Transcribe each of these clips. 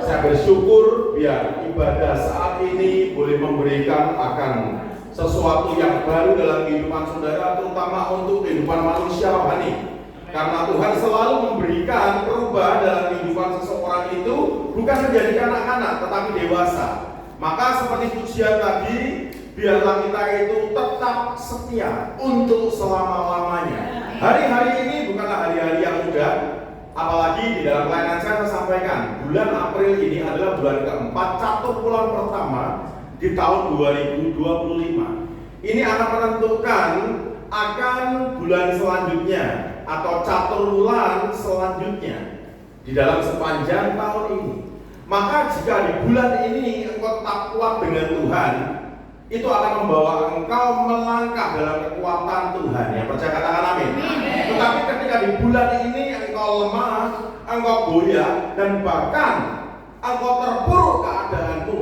Saya bersyukur biar ibadah saat ini boleh memberikan akan sesuatu yang baru dalam kehidupan saudara, terutama untuk kehidupan manusia rohani. Karena Tuhan selalu memberikan perubahan dalam kehidupan seseorang itu bukan menjadi anak-anak tetapi dewasa. Maka seperti pujian tadi, biarlah kita itu tetap setia untuk selama-lamanya. Hari-hari ini bukanlah hari-hari yang mudah, apalagi di dalam pelayanan saya sampaikan bulan April ini adalah bulan keempat catur bulan pertama di tahun 2025. Ini akan menentukan akan bulan selanjutnya atau catur bulan selanjutnya di dalam sepanjang tahun ini. Maka jika di bulan ini engkau tetap kuat dengan Tuhan, itu akan membawa engkau melangkah dalam kekuatan Tuhan. Yang percaya katakan amin. Tetapi ketika di bulan ini engkau lemah, engkau goyah, dan bahkan engkau terpuruk keadaanmu,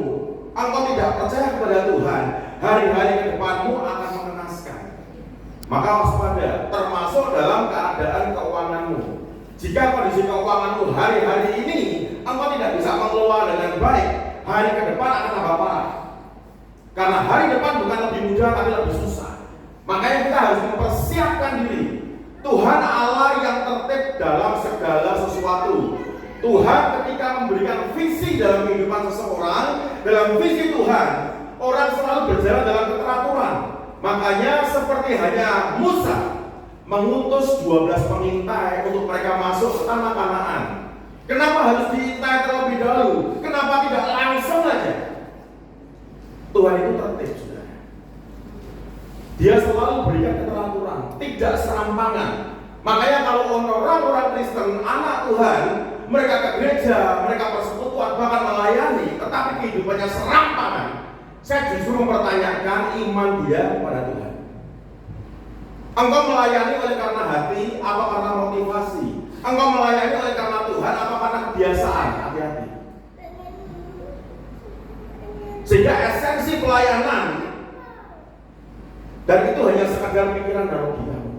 engkau tidak percaya kepada Tuhan, hari-hari ke depanmu akan mengenaskan. Maka waspada, termasuk dalam keadaan keuanganmu. Jika kondisi keuanganmu hari-hari ini engkau tidak bisa mengelola dengan baik, hari ke depan akan tambah parah. Karena hari depan bukan lebih mudah tapi lebih susah. Makanya kita harus mempersiapkan diri. Tuhan Allah yang tertib dalam segala sesuatu. Tuhan ketika memberikan visi dalam kehidupan seseorang, dalam visi Tuhan, orang selalu berjalan dalam keteraturan. Makanya seperti hanya Musa mengutus 12 pengintai untuk mereka masuk ke tanah Kanaan. Kenapa harus diintai terlebih dahulu? Kenapa tidak langsung aja? Tuhan itu tertib, saudara. Dia selalu berikan keteraturan, tidak serampangan. Makanya kalau orang-orang Kristen, anak Tuhan, mereka ke gereja, mereka persekutuan, bahkan melayani, tetapi kehidupannya serampangan. Saya justru mempertanyakan iman dia kepada Tuhan. Engkau melayani oleh karena hati, apa karena motivasi? Engkau melayani oleh karena Tuhan, apa karena kebiasaan? Hati-hati. Sehingga esensi pelayanan, dan itu hanya sekadar pikiran dan logikamu,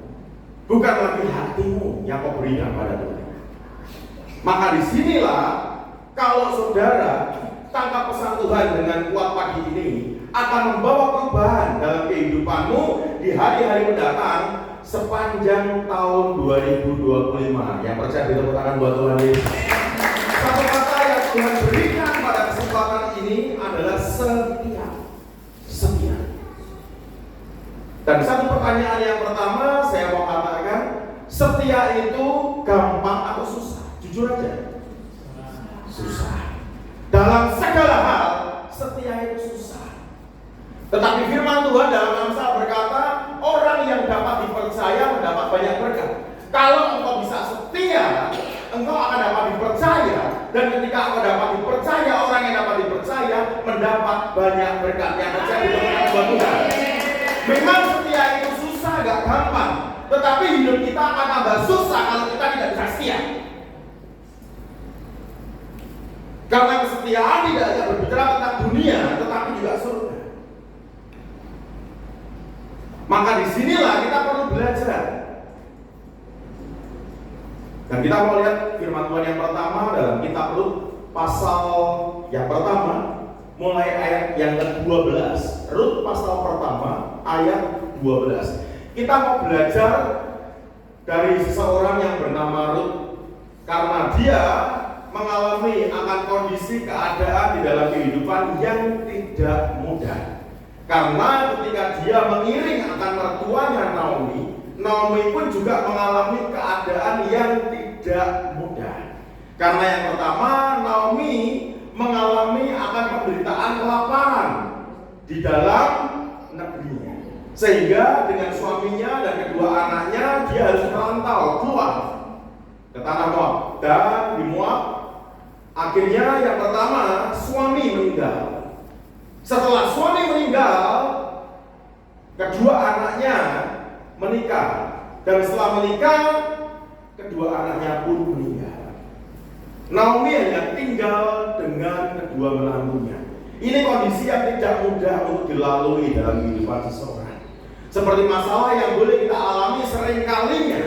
bukan lagi hatimu yang kau berikan pada Tuhan. Maka disinilah kalau saudara tangkap pesan Tuhan dengan kuat pagi ini, akan membawa perubahan dalam kehidupanmu di hari-hari mendatang sepanjang tahun 2025. Yang percaya ditepuk tangan buat Tuhan Yesus. Satu kata yang Tuhan berikan pada kesempatan ini adalah setia. Setia. Dan satu pertanyaan yang pertama saya mau katakan, setia itu gampang atau susah? Jujur aja. Susah. Dalam segala hal setia itu susah. Tetapi firman Tuhan dalam Amsal berkata, orang yang dapat dipercaya mendapat banyak berkat. Kalau engkau bisa setia, engkau akan dapat dipercaya. Dan ketika engkau dapat dipercaya, orang yang dapat dipercaya mendapat banyak berkat. Yang percaya di dalam Tuhan. Memang setia itu susah, gak gampang. Tetapi hidup kita akan tambah susah kalau kita tidak bisa setia. Karena kesetiaan tidak hanya berbicara tentang dunia, tetapi juga surga. Maka disinilah kita perlu belajar. Dan kita mau lihat firman Tuhan yang pertama dalam kitab Rut pasal yang pertama, mulai ayat yang ke-12. Rut pasal pertama ayat 12. Kita mau belajar dari seseorang yang bernama Rut, karena dia mengalami akan kondisi keadaan di dalam kehidupan yang tidak mudah. Karena ketika dia mengiring akan mertuanya Naomi pun juga mengalami keadaan yang tidak mudah. Karena yang pertama, Naomi mengalami akan penderitaan kelaparan di dalam negerinya. Sehingga dengan suaminya dan kedua anaknya dia harus merantau keluar ke tanah Moab. Dan di Moab akhirnya yang pertama suami meninggal. Setelah suami meninggal, kedua anaknya menikah. Dan setelah menikah, kedua anaknya pun meninggal. Naomi hanya tinggal dengan kedua menantunya. Ini kondisi yang tidak mudah untuk dilalui dalam kehidupan seseorang. Seperti masalah yang boleh kita alami seringkalinya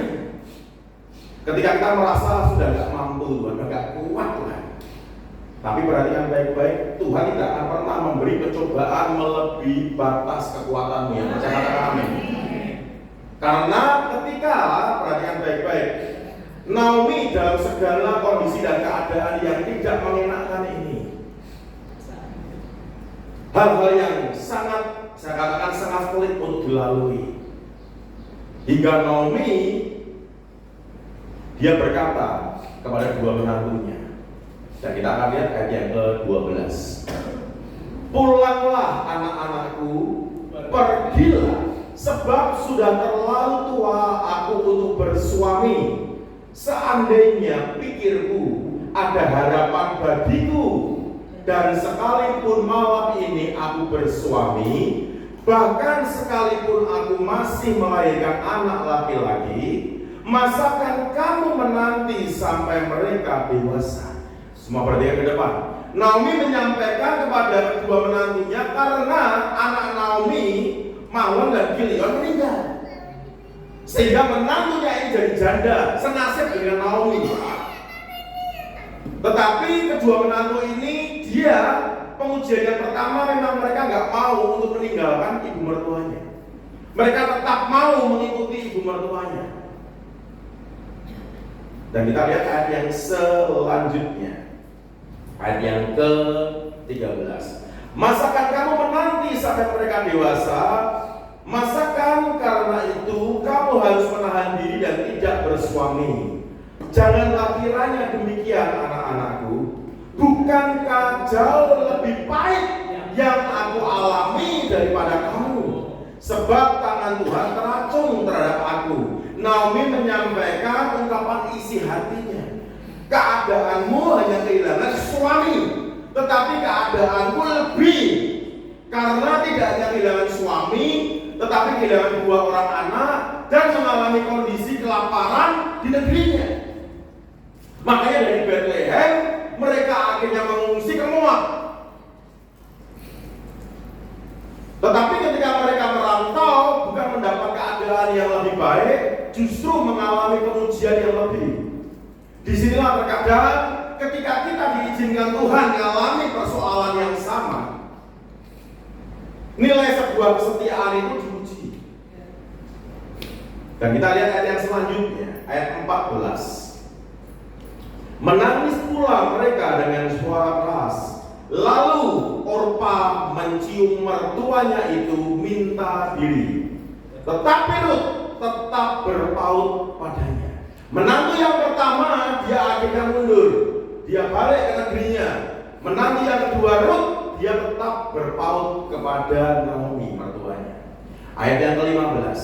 ketika kita merasa sudah gak mampu, Tuhan, gak kuat Tuhan. Tapi perhatikan baik-baik, Tuhan tidak akan pernah memberi pencobaan melebihi batas kekuatanmu. Yang percaya katakan amin. Karena ketika, perhatikan baik-baik, Naomi dalam segala kondisi dan keadaan yang tidak mengenakan ini, hal-hal yang sangat, saya katakan sangat pelik untuk dilalui. Hingga Naomi, dia berkata kepada dua menantunya, dan kita akan lihat ayat yang ke-12. Pulanglah anak-anakku, pergilah, sebab sudah terlalu tua aku untuk bersuami. Seandainya pikirku ada harapan bagiku, dan sekalipun malam ini aku bersuami, bahkan sekalipun aku masih melahirkan anak laki-laki, masakan kamu menanti sampai mereka dewasa? Semua perhatikan ke depan. Naomi menyampaikan kepada kedua menantunya karena anak Naomi, Mahlon dan Kilion meninggal, sehingga menantunya ini jadi janda, senasib dengan Naomi. Tetapi kedua menantu ini, dia pengujian yang pertama memang mereka nggak mau untuk meninggalkan ibu mertuanya. Mereka tetap mau mengikuti ibu mertuanya. Dan kita lihat ayat yang selanjutnya, ayat yang ke-13. Masakan kamu menanti sampai mereka dewasa? Masakan karena itu kamu harus menahan diri dan tidak bersuami? Janganlah kiranya demikian, anak-anakku. Bukankah jauh lebih pahit yang aku alami daripada kamu? Sebab tangan Tuhan teracung terhadap aku. Naomi menyampaikan ungkapan isi hatinya. Keadaanmu hanya kehilangan suami, tetapi keadaanku lebih. Karena tidak hanya kehilangan suami, tetapi kehilangan dua orang anak dan mengalami kondisi kelaparan di negerinya. Makanya dari Bethlehem mereka akhirnya mengungsi ke Moab. Tetapi ketika mereka merantau, bukan mendapat keadaan yang lebih baik, justru mengalami pengujian yang lebih. Disinilah terkadang ketika kita diizinkan Tuhan mengalami persoalan yang sama, nilai sebuah kesetiaan itu diuji. Dan kita lihat ayat yang selanjutnya, ayat 14. Menangis pula mereka dengan suara keras. Lalu Orpa mencium mertuanya itu minta diri. Tetapi Rut tetap berpaut padanya. Menantu yang pertama dia akhirnya mundur, dia balik ke negerinya. Menantu yang kedua Rut, dia tetap berpaut kepada Naomi mertuanya. Ayat yang ke-15.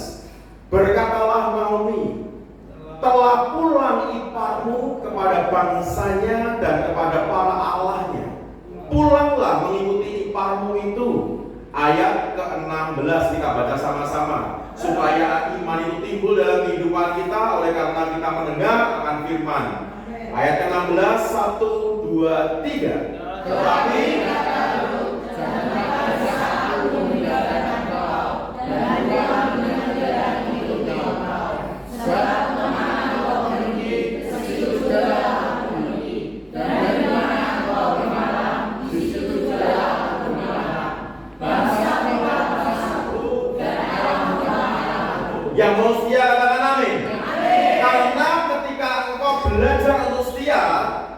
Berkatalah Naomi, telah pulang iparmu kepada bangsanya dan kepada para allahnya. Pulanglah mengikuti iparmu itu. Ayat ke-16 kita baca sama-sama, supaya iman itu timbul dalam kehidupan kita oleh karena kita mendengar akan firman. Ayat ke-16, 1, 2, 3. Tetapi yang mau setia katakan amin. Karena ketika engkau belajar untuk setia,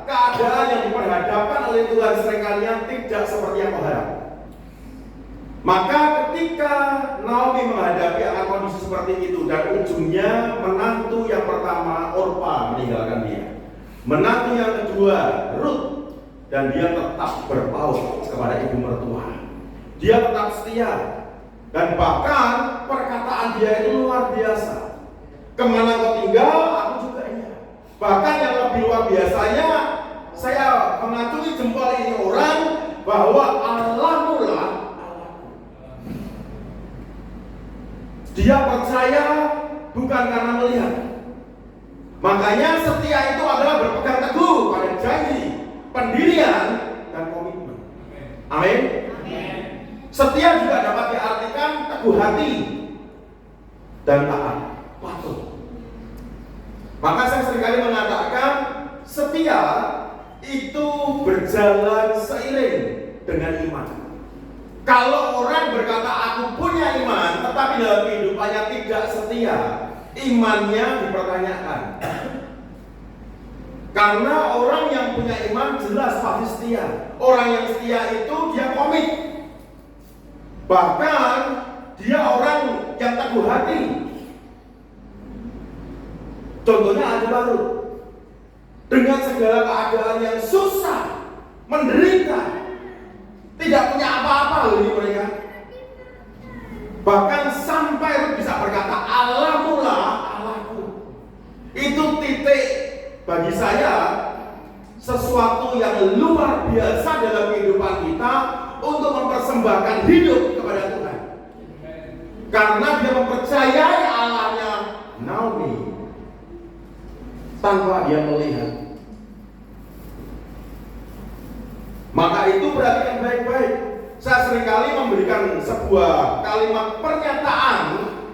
keadaan yang diperhadapkan oleh Tuhan seringkali yang tidak seperti yang kau harap. Maka ketika Naomi menghadapi akan kondisi seperti itu, dan ujungnya menantu yang pertama Orpa meninggalkan dia, menantu yang kedua Rut, dan dia tetap berpaut kepada ibu mertua. Dia tetap setia. Dan bahkan perkataan dia itu luar biasa. Kemana kau tinggal, aku juga ingat. Bahkan yang lebih luar biasanya, saya mengacungi jempol ini orang bahwa Allahmu lah Allahku. Dia percaya bukan karena melihat. Makanya setia itu adalah berpegang teguh pada janji, pendirian, dan komitmen. Amin. Setia juga dapat diartikan teguh hati dan taat, patuh. Maka saya seringkali mengatakan setia itu berjalan berjalan seiring dengan iman. Kalau orang berkata aku punya iman, tetapi dalam kehidupannya tidak setia, imannya dipertanyakan. Karena orang yang punya iman jelas pasti setia. Orang yang setia itu dia komit. Bahkan dia orang yang teguh hati. Contohnya Adi Barut. Dengan segala keadaan yang susah, menderita, tidak punya apa-apa loh ini mereka. Bahkan sampai Rut bisa berkata, Allahmu lah Allahku. Itu titik bagi saya sesuatu yang luar biasa dalam kehidupan kita untuk mempersembahkan hidup kepada Tuhan. Karena dia mempercayai Allahnya Naomi tanpa dia melihat. Maka itu perhatikan baik-baik. Saya seringkali memberikan sebuah kalimat pernyataan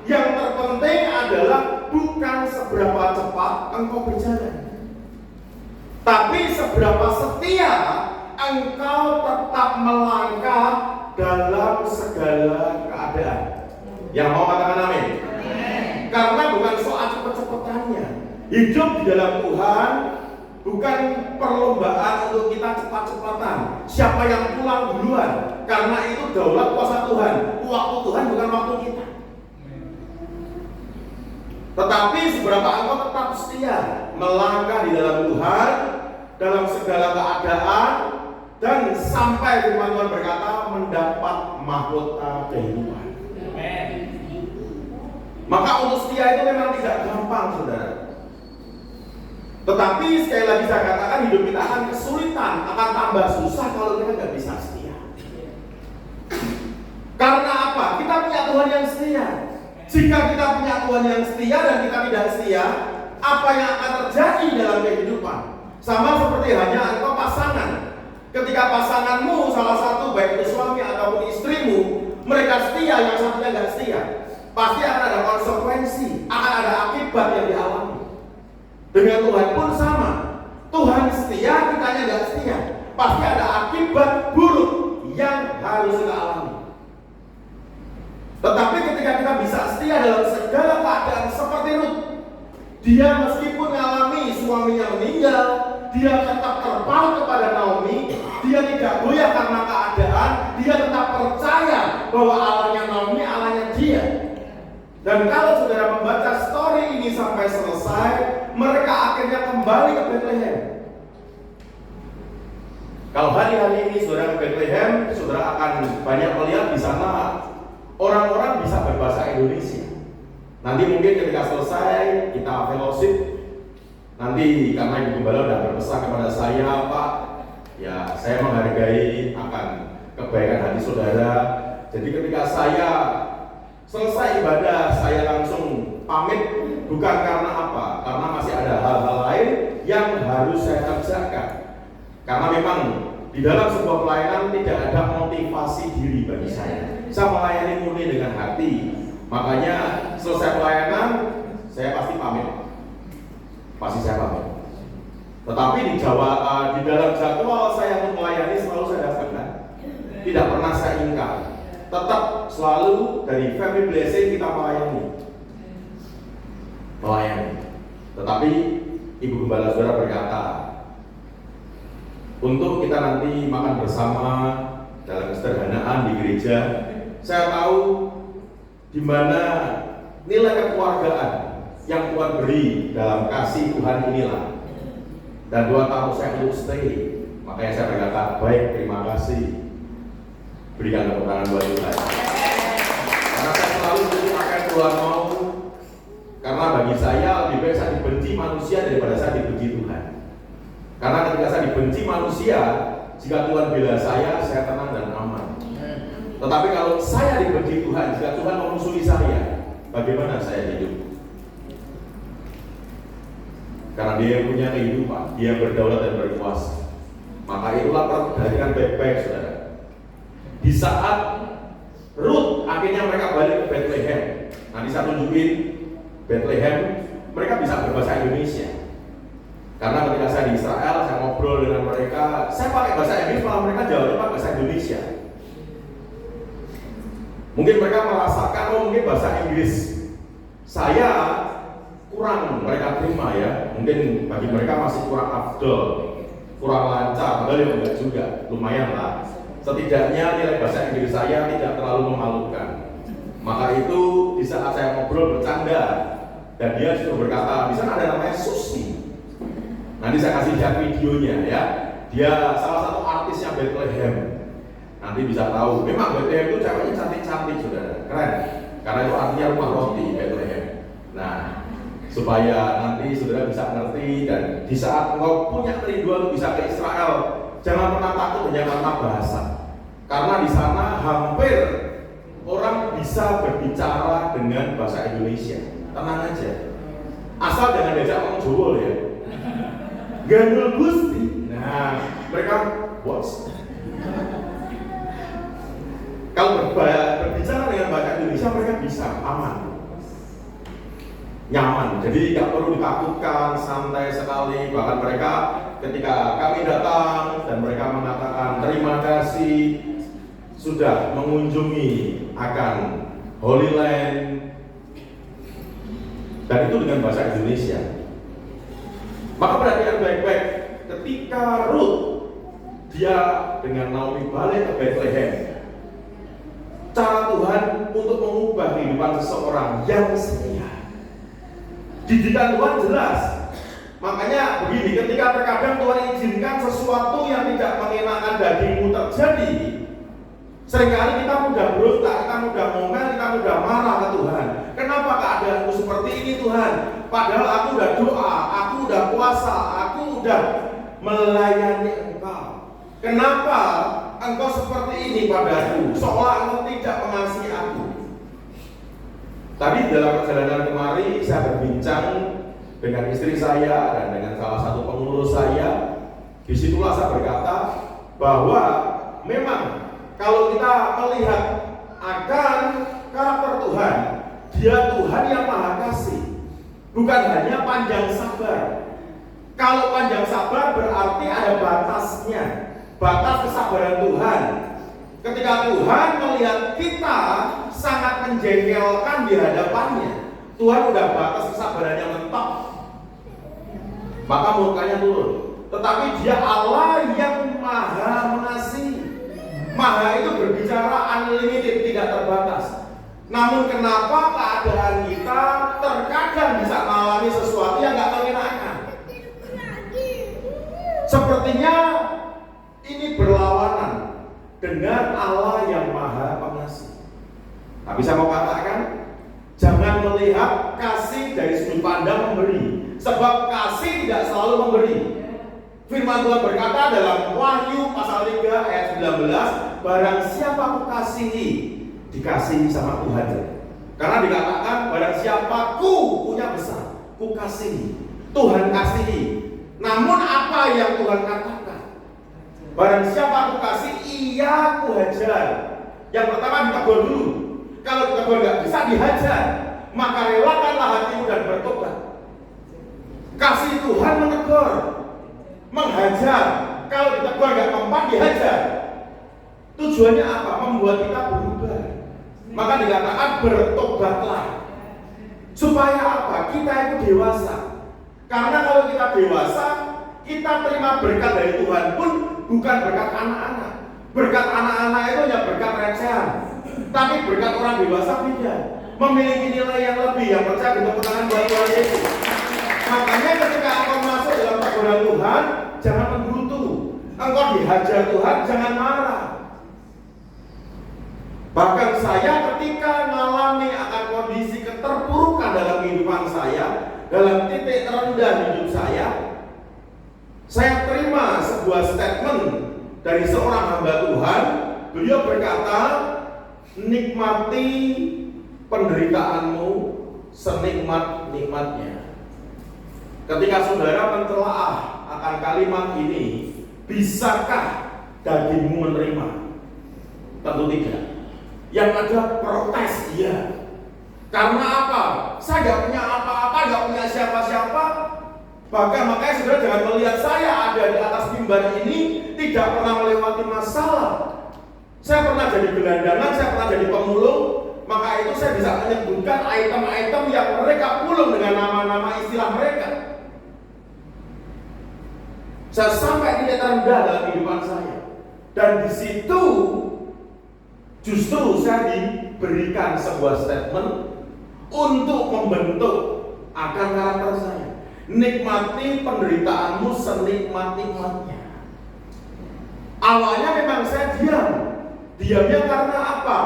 yang terpenting adalah bukan seberapa cepat engkau berjalan, tapi seberapa setia engkau tetap melangkah dalam segala keadaan. Yang mau katakan amin? Karena bukan soal cepet-cepetannya. Hidup di dalam Tuhan bukan perlombaan untuk kita cepat-cepatan. Siapa yang pulang duluan? Karena itu daulat kuasa Tuhan. Waktu Tuhan bukan waktu kita. Tetapi seberapa engkau tetap setia melangkah di dalam Tuhan dalam segala keadaan, dan sampai firman Tuhan berkata mendapat mahkota kehidupan. Maka untuk setia itu memang tidak gampang, saudara. Tetapi sekali lagi saya katakan, hidup kita akan kesulitan, akan tambah susah kalau kita nggak bisa setia. Karena apa? Kita punya Tuhan yang setia. Jika kita punya Tuhan yang setia dan kita tidak setia, apa yang akan terjadi dalam kehidupan? Sama seperti hanya engkau pasangan. Ketika pasanganmu salah satu, baik itu suami ataupun istrimu, mereka setia, yang satunya nggak setia, pasti akan ada konsekuensi, akan ada akibat yang dialami. Dengan Tuhan pun sama. Tuhan setia, kitanya nggak setia, pasti ada akibat buruk yang harus kita alami. Tetapi ketika kita bisa setia dalam segala keadaan seperti Rut, dia meskipun mengalami suaminya meninggal, dia tetap terpaut kepada Naomi, dia tidak goyah karena keadaan, dia tetap percaya bahwa Allahnya Naomi, Allahnya dia. Dan kalau saudara membaca story ini sampai selesai, mereka akhirnya kembali ke Bethlehem. Kalau hari-hari ini saudara ke Bethlehem, saudara akan banyak melihat di sana orang-orang bisa berbahasa Indonesia. Nanti mungkin ketika selesai kita fellowship, nanti karena Ibu Gembala sudah berpesan kepada saya, Pak, ya saya menghargai akan kebaikan hati saudara. Jadi ketika saya selesai ibadah, saya langsung pamit, bukan karena apa? Karena masih ada hal-hal lain yang harus saya kerjakan. Karena memang di dalam sebuah pelayanan tidak ada motivasi diri bagi saya. Saya melayani murni dengan hati. Makanya selesai pelayanan, saya pasti pamit. Pasti saya pamit. Tetapi di dalam jadwal saya untuk melayani selalu saya daftarkan. Tidak pernah saya ingkar. Tetap selalu dari family blessing kita melayani. Tetapi Ibu Gembala saudara berkata, untuk kita nanti makan bersama dalam kesederhanaan di gereja, saya tahu di mana nilai kekeluargaan yang Tuhan beri dalam kasih Tuhan inilah. Dan Tuhan tahu saya untuk stay. Makanya saya berkata, baik, terima kasih. Berikan tepuk tangan buat Tuhan. Karena saya selalu berdoakan Tuhan mau. Karena bagi saya lebih baik saya dibenci manusia daripada saya dibenci Tuhan. Karena ketika saya dibenci manusia, jika Tuhan bela saya tenang dan aman. Tetapi kalau saya dibenci Tuhan, jika Tuhan memusuhi saya, bagaimana saya hidup? Karena Dia yang punya kehidupan, Dia berdaulat dan berkuasa. Maka itulah perhatikan baik-baik, saudara. Di saat Rut akhirnya mereka balik ke Bethlehem. Nanti saya tunjukin Bethlehem, mereka bisa berbahasa Indonesia. Karena ketika saya di Israel, saya ngobrol dengan mereka, saya pakai bahasa Inggris, malah mereka jawabnya pakai bahasa Indonesia. Mungkin mereka merasakan, oh mungkin bahasa Inggris saya kurang mereka terima ya. Mungkin bagi mereka masih kurang afdol, kurang lancar, padahal ya enggak juga, lumayan lah. Setidaknya nilai bahasa Inggris saya tidak terlalu memalukan. Maka itu di saat saya ngobrol bercanda, dan dia juga berkata, di sana ada namanya Susi. Nanti saya kasih lihat videonya ya. Dia salah satu artisnya Bethlehem. Nanti bisa tahu. Memang Bethlehem itu ceweknya cantik-cantik, saudara. Keren. Karena itu artinya rumah roti Bethlehem. Nah, supaya nanti saudara bisa ngerti dan di saat engkau punya kerinduan bisa ke Israel, jangan pernah takut hanya karena bahasa. Karena di sana hampir orang bisa berbicara dengan bahasa Indonesia. Tenang aja. Asal jangan diajak ngomong Jawa ya. Gandul Gusti. Nah, mereka bos. Kalau berbicara dengan bahasa Indonesia mereka bisa aman, nyaman. Jadi nggak perlu ditakutkan, santai sekali. Bahkan mereka ketika kami datang dan mereka mengatakan terima kasih sudah mengunjungi akan Holy Land, dan itu dengan bahasa Indonesia. Maka perhatikan baik-baik, ketika Ruth dia dengan Naomi balik ke Bethlehem, cara Tuhan untuk mengubah kehidupan seseorang yang setia. Didikan Tuhan jelas. Makanya begini, ketika terkadang Tuhan izinkan sesuatu yang tidak mengenakan dagingmu terjadi, seringkali kita mudah berontak, kita mudah ngomel, kita mudah marah ke Tuhan. Kenapa keadaanku seperti ini Tuhan? Padahal aku udah doa, aku udah puasa, aku udah melayani Engkau. Kenapa Engkau seperti ini padaku? Seolah Engkau tidak mengasihi aku. Tadi dalam perjalanan kemari saya berbincang dengan istri saya dan dengan salah satu pengurus saya. Disitulah saya berkata bahwa memang kalau kita melihat akan karakter Tuhan, Dia Tuhan yang Maha Kasih, bukan hanya panjang sabar. Kalau panjang sabar berarti ada batasnya, batas kesabaran Tuhan. Ketika Tuhan melihat kita sangat menjengkelkan di hadapannya, Tuhan udah batas kesabarannya mentok, maka murkanya turun. Tetapi Dia Allah yang Maha Mengasihi. Maha itu berbicara unlimited, tidak terbatas. Namun kenapa keadaan kita terkadang bisa mengalami sesuatu yang gak mengenakan? Sepertinya ini berlawanan dengan Allah yang Maha Pengasih. Tapi saya mau katakan, jangan melihat kasih dari sudut pandang memberi, sebab kasih tidak selalu memberi. Firman Tuhan berkata dalam Wahyu pasal 3 ayat 19, barang siapa ku kasihi, dikasihi sama Tuhan. Karena dikatakan barang siapa ku punya besar, ku kasihi, Tuhan kasihi. Namun apa yang Tuhan katakan? Barang siapa ku kasihi, ia ku hajar. Yang pertama ditegur dulu. Kalau ditegur nggak bisa dihajar, maka relakanlah hatimu dan bertobat. Kasih Tuhan menegur, menghajar. Kalau ditegur nggak mempan, dihajar. Tujuannya apa? Membuat kita berubah. Maka dikatakan bertobatlah. Supaya apa? Kita itu dewasa. Karena kalau kita dewasa, kita terima berkat dari Tuhan pun bukan berkat anak-anak. Berkat anak-anak itu ya berkat recehan. Tapi berkat orang dewasa beda. Memiliki nilai yang lebih, yang percaya di tangan buat Tuhan Yesus. Makanya ketika engkau masuk dalam teguran Tuhan, jangan menggerutu. Engkau dihajar Tuhan, jangan marah. Bahkan saya ketika mengalami akan kondisi keterpurukan dalam kehidupan saya, dalam titik terendah hidup saya terima sebuah statement dari seorang hamba Tuhan. Beliau berkata, nikmati penderitaanmu senikmat-nikmatnya. Ketika saudara mentelaah akan kalimat ini, bisakah dagingmu menerima? Tentu tidak. Yang ada protes dia. Karena apa? Saya gak punya apa-apa, gak punya siapa-siapa. Makanya saudara jangan melihat saya ada di atas mimbar ini tidak pernah melewati masalah. Saya pernah jadi gelandangan, saya pernah jadi pemulung. Maka itu saya bisa menyebutkan item-item yang mereka pulung dengan nama-nama istilah mereka. Saya sampai titik terendah dalam kehidupan saya. Dan di situ justru saya diberikan sebuah statement untuk membentuk akan karakter saya. Nikmati penderitaanmu senikmat-nikmatnya. Awalnya memang saya diam. Diamnya karena apa?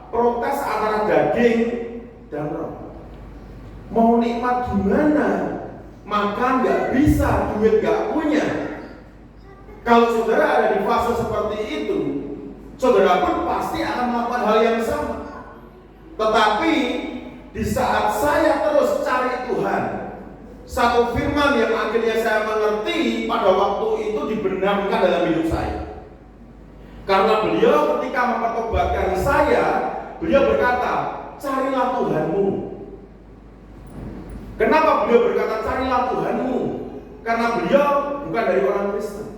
Protes antara daging dan roh. Mau nikmat gimana? Makan nggak bisa, duit nggak punya. Kalau saudara ada di fase seperti itu, saudara pun pasti akan melakukan hal yang sama. Tetapi di saat saya terus cari Tuhan, satu firman yang akhirnya saya mengerti pada waktu itu dibenamkan dalam hidup saya. Karena beliau ketika mempertobatkan saya, beliau berkata, carilah Tuhanmu. Kenapa beliau berkata carilah Tuhanmu? Karena beliau bukan dari orang Kristen.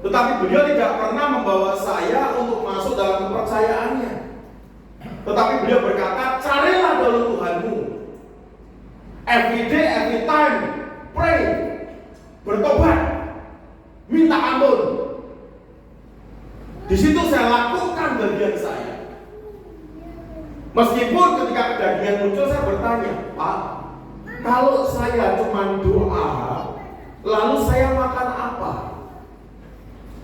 Tetapi beliau tidak pernah membawa saya untuk masuk dalam kepercayaannya. Tetapi beliau berkata, carilah dulu Tuhanmu. Every day, every time, pray, bertobat, minta ampun. Di situ saya lakukan bagian saya. Meskipun ketika kedagingan muncul saya bertanya, Pak, kalau saya cuma doa, lalu saya makan apa?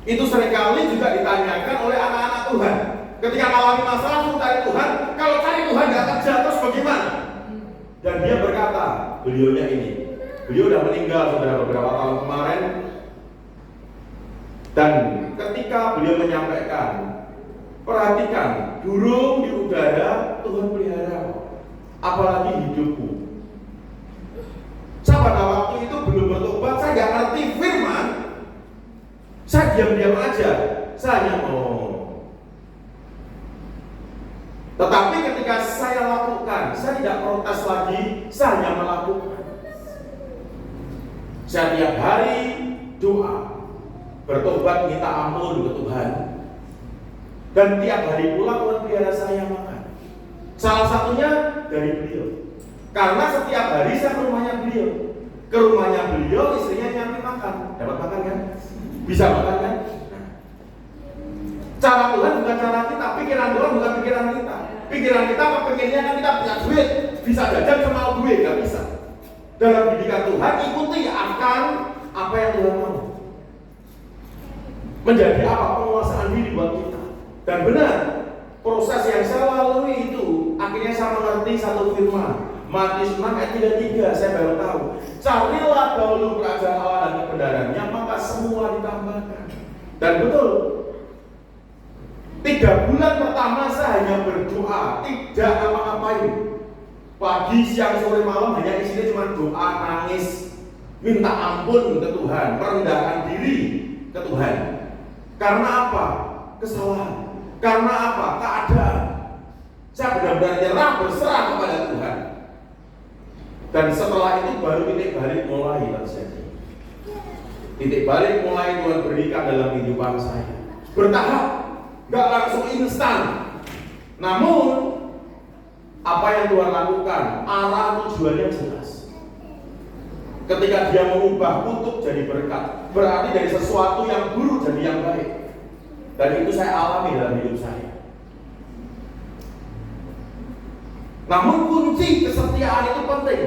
Itu seringkali juga ditanyakan oleh anak-anak Tuhan. Ketika mengalami masalah cari Tuhan, kalau cari Tuhan nggak kerja terus bagaimana? Dan dia berkata, beliaunya ini, beliau sudah meninggal saudara beberapa tahun kemarin. Dan ketika beliau menyampaikan, perhatikan, burung di udara Tuhan pelihara, apalagi hidupku. Saya pada waktu itu belum bertobat, saya nggak ngerti firman, saya diam-diam aja, saya hanya Tetapi ketika saya lakukan, saya tidak protes lagi, saya hanya melakukan. Saya tiap hari doa, bertobat minta ampun ke Tuhan. Dan tiap hari pula Tuhan pelihara saya makan. Salah satunya dari beliau. Karena setiap hari saya ke rumahnya beliau. Ke rumahnya beliau, istrinya nyampe makan. Dapat makan kan? Bisa makan kan? Cara Tuhan bukan cara kita, pikiran Tuhan bukan pikiran kita. Pikiran kita pengennya kan kita punya duit, bisa jajan semau duit, nggak bisa. Dalam didikan Tuhan ikuti akan apa yang Tuhan mau. Menjadi apa penguasaan diri buat kita. Dan benar, proses yang saya lalui itu akhirnya saya mengerti satu firman. Matius 6 ayat 33 saya baru tahu. Carilah dahulu kerajaan Allah dan kebenarannya, maka semua ditambahkan. Dan betul, 3 bulan pertama saya hanya berdoa, tidak apa-apain. Pagi, siang, sore, malam hanya isinya cuma doa, nangis, minta ampun ke Tuhan, merendahkan diri ke Tuhan. Karena apa? Kesalahan. Karena apa? Keadaan. Saya benar-benar nyerah, berserah kepada Tuhan. Dan setelah itu baru titik balik mulai terjadi. Titik balik mulai Tuhan berikan dalam kehidupan saya. Bertahap, gak langsung instan. Namun apa yang Tuhan lakukan, arah tujuannya jelas. Ketika Dia mengubah kutuk jadi berkat, berarti dari sesuatu yang buruk jadi yang baik. Dan itu saya alami dalam hidup saya. Namun kunci kesetiaan itu penting.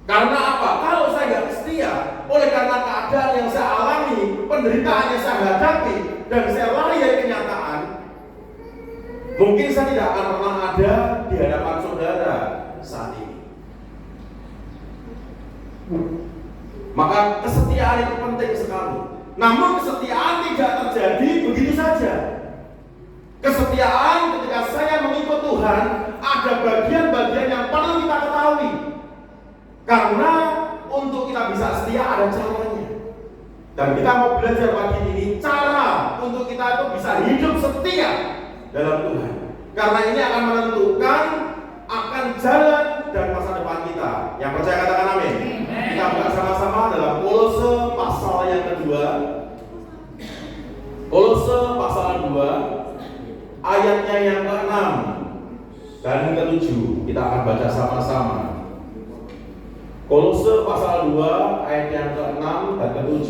Karena apa? Kalau saya nggak setia, oleh karena keadaan yang saya alami, penderitaan yang saya hadapi, dan saya lari dari kenyataan, mungkin saya tidak akan pernah ada di hadapan saudara saat ini. Maka kesetiaan itu penting sekali. Namun kesetiaan tidak terjadi begitu saja. Kesetiaan ketika saya mengikut Tuhan, ada bagian-bagian yang perlu kita ketahui. Karena untuk kita bisa setia ada caranya. Dan kita mau belajar pagi ini cara untuk kita itu bisa hidup setia dalam Tuhan. Karena ini akan menentukan akan jalan dan masa depan kita. Yang percaya katakan amin. Kita buka sama-sama Kolose pasal 2 ayatnya yang ke-6 dan ke-7 kita akan baca sama-sama. Kolose pasal 2 ayat yang ke-6 dan ke-7.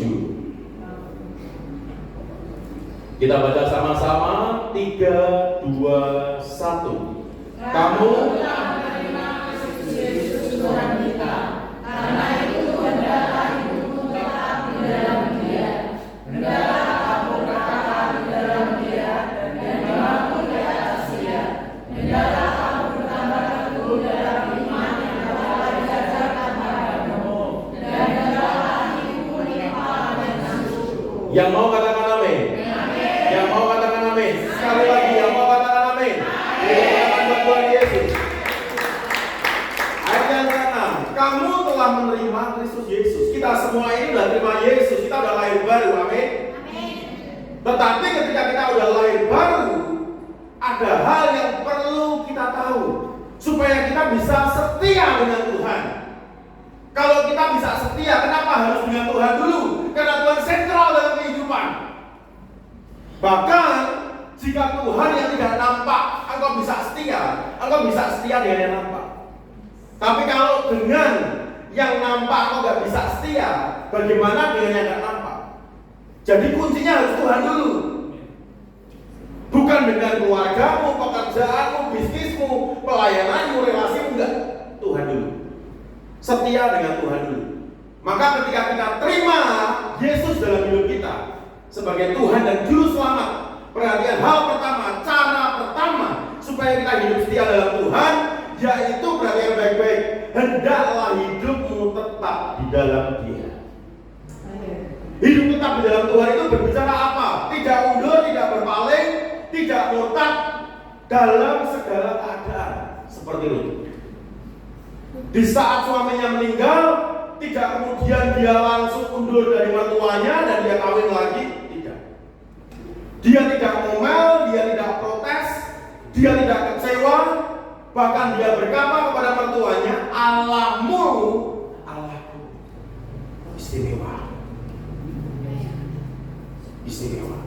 Kita baca sama-sama 3, 2, 1. Kamu telah menerima Kristus Yesus Tuhan kita, karena itu hendaklah hidupmu tetap di dalam Dia. Hendaklah kamu berkata di dalam Dia dan membangun di atas Dia. Hendaklah kamu bertambah teguh dalam iman yang telah diajarkan padamu, dan hendaklah hidupmu melimpah dengan syukur. Yang mau katakan amin. Yang mau katakan amin. Sekali lagi yang mau katakan amin. Dikatakan buat Tuhan Yesus. Ayat yang ke-6, kamu telah menerima Kristus Yesus. Kita semua ini sudah terima Yesus. Kita sudah lahir baru, amin. Tetapi ketika kita sudah lahir baru, ada hal yang perlu kita tahu supaya kita bisa setia dengan Tuhan. Kalau kita bisa setia, kenapa harus dengan Tuhan dulu? Karena Tuhan sentral dalam kehidupan. Bahkan jika Tuhan yang tidak nampak, engkau bisa setia dengan yang nampak. Tapi kalau dengan yang nampak engkau gak bisa setia, bagaimana dengan yang gak nampak? Jadi kuncinya harus Tuhan dulu. Bukan dengan keluargamu, pekerjaanmu, bisnismu, pelayananmu, relasimu, enggak. Tuhan dulu. Setia dengan Tuhan dulu. Maka ketika kita terima Yesus dalam hidup kita sebagai Tuhan dan Juru Selamat, perhatian hal pertama, cara pertama supaya kita hidup setia dalam Tuhan, yaitu perhatian baik-baik, hendaklah hidupmu tetap di dalam Dia. Hidup tetap di dalam Tuhan itu berbicara apa? Tidak undur, tidak berpaling, tidak murtad dalam segala keadaan. Seperti itu. Di saat suaminya meninggal, tidak kemudian dia langsung undur dari mertuanya dan dia kawin lagi. Dia tidak ngomel, dia tidak protes, dia tidak kecewa, bahkan dia berkata kepada mertuanya, Allahmu, Allahku. Istimewa. Istimewa.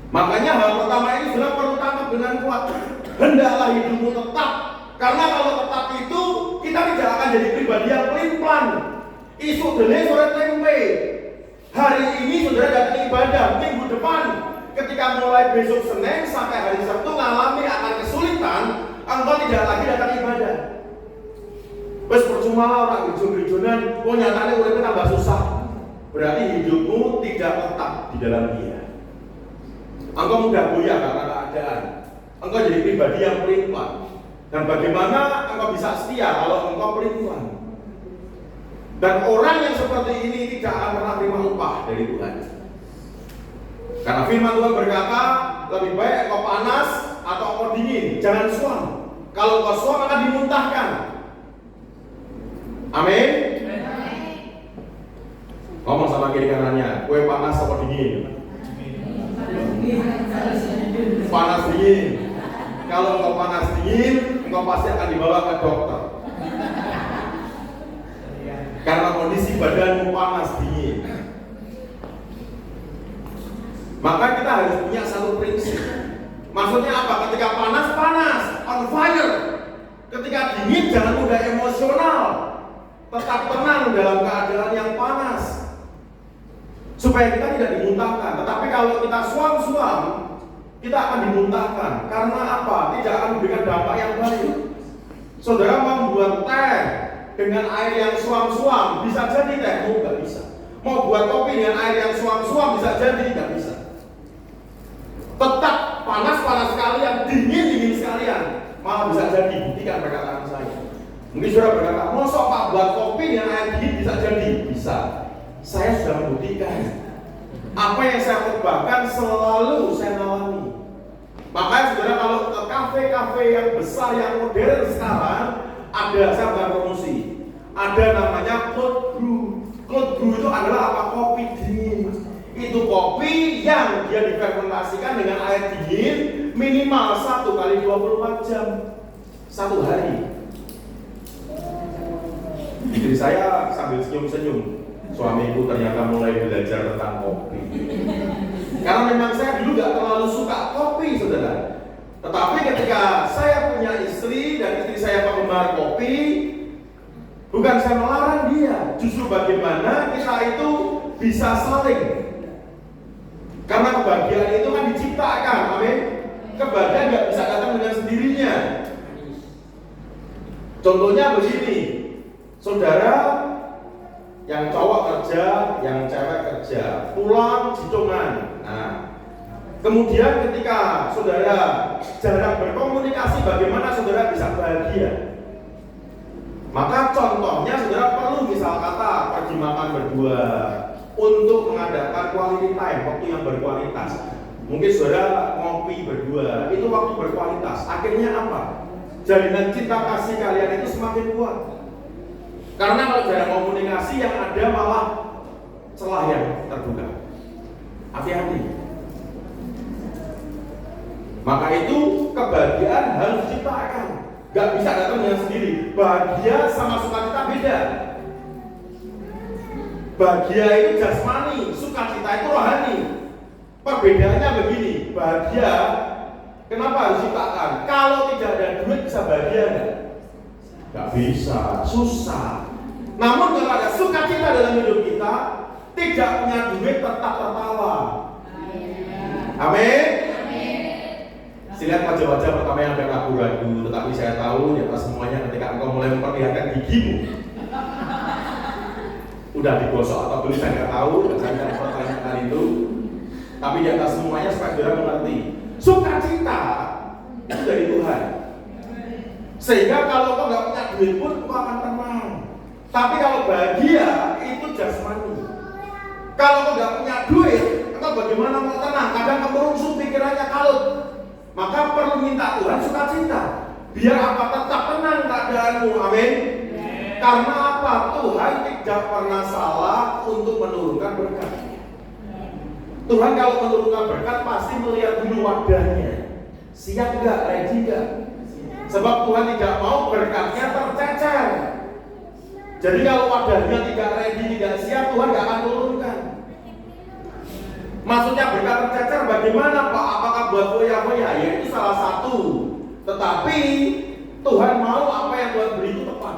Makanya hal pertama ini sudah perlu tangkap dengan kuat. Hendaklah hidupmu tetap. Karena kalau tetap itu, kita tidak akan jadi pribadi yang pelin-pelan. Isu dene sore tempe. Hari ini saudara datang ibadah, minggu depan ketika mulai besok Senin sampai hari Sabtu ngalami akan kesulitan, engkau tidak lagi datang ibadah. Wes percuma lah orang gereja-gerejonan, nyatanya uripnya tambah susah. Berarti hidupmu tidak tetap di dalam Dia. Engkau mudah goyah karena keadaan. Engkau jadi pribadi yang pelin-pelan. Dan bagaimana engkau bisa setia kalau engkau pelin-pelan? Dan orang yang seperti ini tidak akan pernah terima upah dari Tuhan. Karena firman Tuhan berkata, lebih baik engkau panas atau engkau dingin, jangan suam. Kalau engkau suam akan dimuntahkan. Amin. Ngomong sama kiri kanannya, kue panas atau dingin? Panas dingin. Kalau engkau panas dingin, engkau pasti akan dibawa ke dokter. Karena kondisi badanmu panas dingin. Maka kita harus punya satu prinsip. Maksudnya apa? Ketika panas, panas, on fire. Ketika dingin, jangan mudah emosional. Tetap tenang dalam keadaan yang panas, supaya kita tidak dimuntahkan. Tetapi kalau kita suam-suam, kita akan dimuntahkan. Karena apa? Tidak akan memberikan dampak yang baik. Saudara membuat teh dengan air yang suam-suam, bisa jadi tehmu nggak bisa. Mau buat kopi dengan air yang suam-suam, bisa jadi nggak bisa. Tetap panas-panas sekalian, dingin-dingin sekalian, malah bisa jadi. Buktikan perkataan saya. Mungkin saudara berkata, mosok Pak buat kopi dengan air dingin bisa jadi? Bisa. Saya sudah membuktikan. Apa yang saya khotbahkan selalu saya alami. Makanya saudara kalau ke kafe-kafe yang besar, yang modern sekarang, ada, saya bukan promosi, ada namanya cold brew. Cold brew itu adalah apa? Kopi dingin. Itu kopi yang dia difermentasikan dengan air dingin minimal 1 kali 24 jam 1 hari. Istri saya sambil senyum-senyum. Suamiku ternyata mulai belajar tentang kopi. Karena memang saya dulu gak terlalu suka kopi, saudara. Tetapi ketika saya punya istri dan istri saya penggemar kopi, bukan saya melarang dia, justru bagaimana kita itu bisa saling. Karena kebahagiaan itu kan diciptakan, amin. Kebahagiaan gak bisa datang dengan sendirinya. Contohnya begini, saudara yang cowok kerja, yang cewek kerja, pulang jitongan. Nah, kemudian ketika saudara jarang berkomunikasi, bagaimana saudara bisa bahagia? Maka contohnya saudara perlu misal kata pergi makan berdua untuk mengadakan quality time, waktu yang berkualitas. Mungkin saudara ngopi berdua, itu waktu berkualitas. Akhirnya apa? Jalinan cinta kasih kalian itu semakin kuat. Karena kalau jarang komunikasi, yang ada malah celah yang terbuka. Hati-hati. Maka itu kebahagiaan harus diciptakan. Gak bisa datang dengan sendiri. Bahagia sama sukacita beda. Bahagia itu jasmani, sukacita itu rohani. Perbedaannya begini, bahagia kenapa harus diciptakan? Kalau tidak ada duit bisa bahagia enggak? Gak bisa, susah. Namun kalau ada sukacita dalam hidup kita, tidak punya duit tetap tertawa. Amin. Silakan wajah-wajah pertama yang ada ragu-ragu, tetapi saya tahu di atas semuanya ketika engkau mulai memperlihatkan gigimu, udah digosok atau belum saya nggak tahu, dan saya tidak pertanyakan itu. Tapi di atas semuanya supaya saudara mengerti, sukacita itu dari Tuhan. Sehingga kalau kau nggak punya duit pun kau akan tenang. Tapi kalau bahagia itu jasmani. Kalau kau nggak punya duit, engkau bagaimana mau tenang? Kadang kemerungsung pikirannya kalut. Maka perlu minta Tuhan sukacita. Biar apa? Tetap tenang keadaanmu. Amin. Karena apa? Tuhan tidak pernah salah untuk menurunkan berkat. Tuhan kalau menurunkan berkat pasti melihat dulu wadahnya. Siap nggak? Ready nggak? Sebab Tuhan tidak mau berkatnya tercecer. Jadi kalau wadahnya tidak ready, tidak siap, Tuhan nggak akan turunkan. Maksudnya berkat tercecer bagaimana Pak? Apakah buat foya-foya? Ya itu salah satu. Tetapi Tuhan mau apa yang Tuhan beri itu tepat.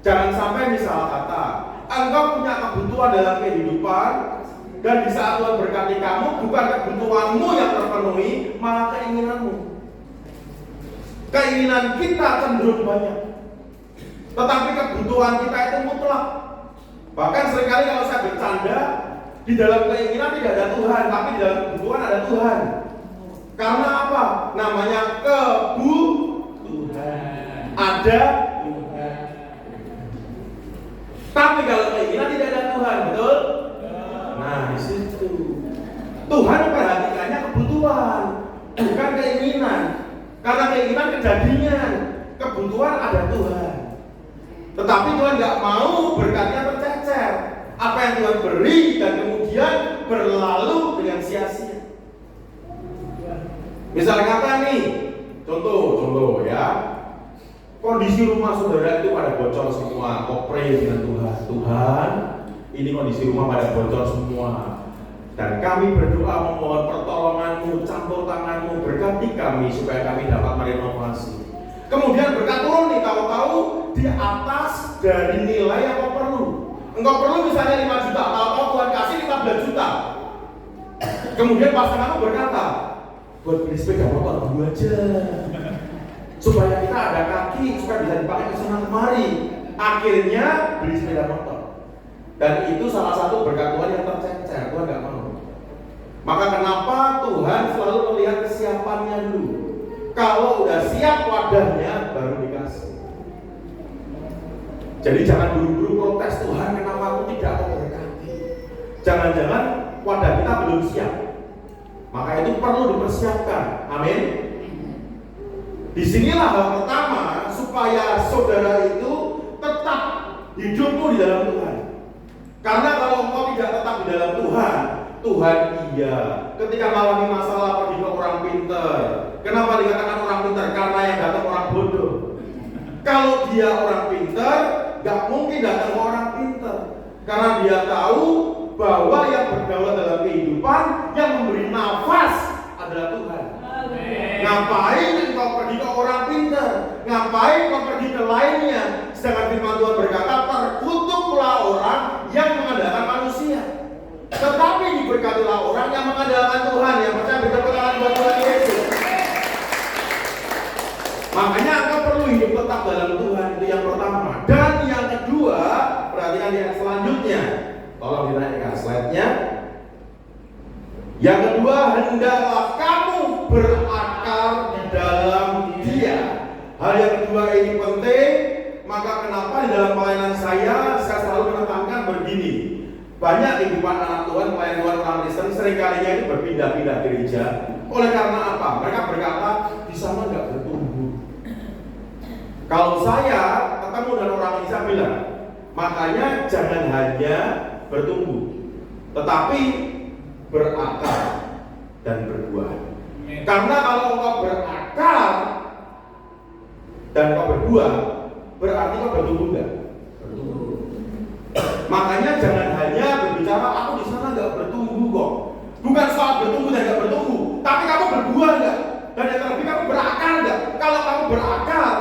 Jangan sampai misal kata engkau punya kebutuhan dalam kehidupan, dan di saat Tuhan berkati kamu, bukan kebutuhanmu yang terpenuhi, malah keinginanmu. Keinginan kita cenderung banyak, tetapi kebutuhan kita itu mutlak. Bahkan seringkali kalau saya bercanda, di dalam keinginan tidak ada Tuhan, tapi di dalam kebutuhan ada Tuhan. Karena apa? Namanya kebutuhan. Ada Tuhan. Tapi kalau keinginan tidak ada Tuhan, betul? Nah, di situ Tuhan perhatikannya kebutuhan, bukan keinginan. Karena keinginan kejadian, kebutuhan ada Tuhan. Tetapi Tuhan nggak mau berkatnya tercecer. Apa yang Tuhan beri dan kemudian berlalu dengan sia-sia. Misalnya kata nih, contoh ya, kondisi rumah saudara itu pada bocor semua. Kok pray dengan Tuhan, Tuhan, ini kondisi rumah pada bocor semua. Dan kami berdoa memohon pertolongan-Mu, campur tangan-Mu, berkati kami supaya kami dapat merenovasi. Kemudian berkat turun nih, tahu-tahu di atas dari nilai yang kau perlu. Engkau perlu misalnya 5 juta, tahu-tahu Tuhan kasih 15 juta. Kemudian pasanganmu berkata, buat beli sepeda motor dulu aja, supaya kita ada kaki, supaya bisa dipakai ke sana kemari. Akhirnya beli sepeda motor. Dan itu salah satu berkat Tuhan yang tercecer. Tuhan gak mau. Maka kenapa Tuhan selalu melihat kesiapannya dulu? Kalau udah siap wadahnya baru dikasih. Jadi jangan buru-buru protes, Tuhan kenapa aku tidak mau berkati. Jangan-jangan wadah kita belum siap. Maka itu perlu dipersiapkan. Amin. Disinilah hal pertama supaya saudara itu tetap hidupmu di dalam Tuhan. Karena kalau engkau tidak tetap di dalam Tuhan, Tuhan iya. Ketika mengalami masalah pergi ke orang pintar. Kenapa dikatakan orang pintar? Karena yang datang orang bodoh. Kalau dia orang pintar, gak mungkin datang ke orang pintar. Karena dia tahu bahwa yang berdaulat dalam kehidupan, yang memberi nafas adalah Tuhan. Ngapain engkau pergi ke orang pintar? Ngapain engkau pergi ke lainnya? Sedangkan firman Tuhan berkata, terkutuklah orang yang mengandalkan manusia, tetapi diberkatilah orang yang mengandalkan Tuhan, yang percaya bertepuk tangan buat Tuhan Yesus. Makanya engkau perlu hidup tetap dalam Tuhan, itu yang pertama. Dan yang kedua, perhatikan yang selanjutnya. Tolong dinaikkan slide-nya. Yang kedua, hendaklah kamu berakar di dalam Dia. Hal yang kedua ini penting. Maka kenapa di dalam pelayanan saya selalu menekankan begini. Banyak kehidupan anak Tuhan, pelayan Tuhan orang Kristen seringkalinya itu berpindah-pindah gereja. Oleh karena apa? Mereka berkata, di sana nggak bertumbuh. Kalau saya ketemu dengan orang ini, saya bilang, makanya jangan hanya bertumbuh, tetapi berakar dan berbuah. Karena kalau engkau berakar dan engkau berbuah, berarti engkau bertumbuh enggak? Bertumbuh. Makanya jangan hanya berbicara, aku di sana enggak bertumbuh kok. Bukan soal bertumbuh dan enggak bertumbuh, tapi kamu berbuah enggak? Dan yang terlebih kamu berakar enggak? Kalau kamu berakar,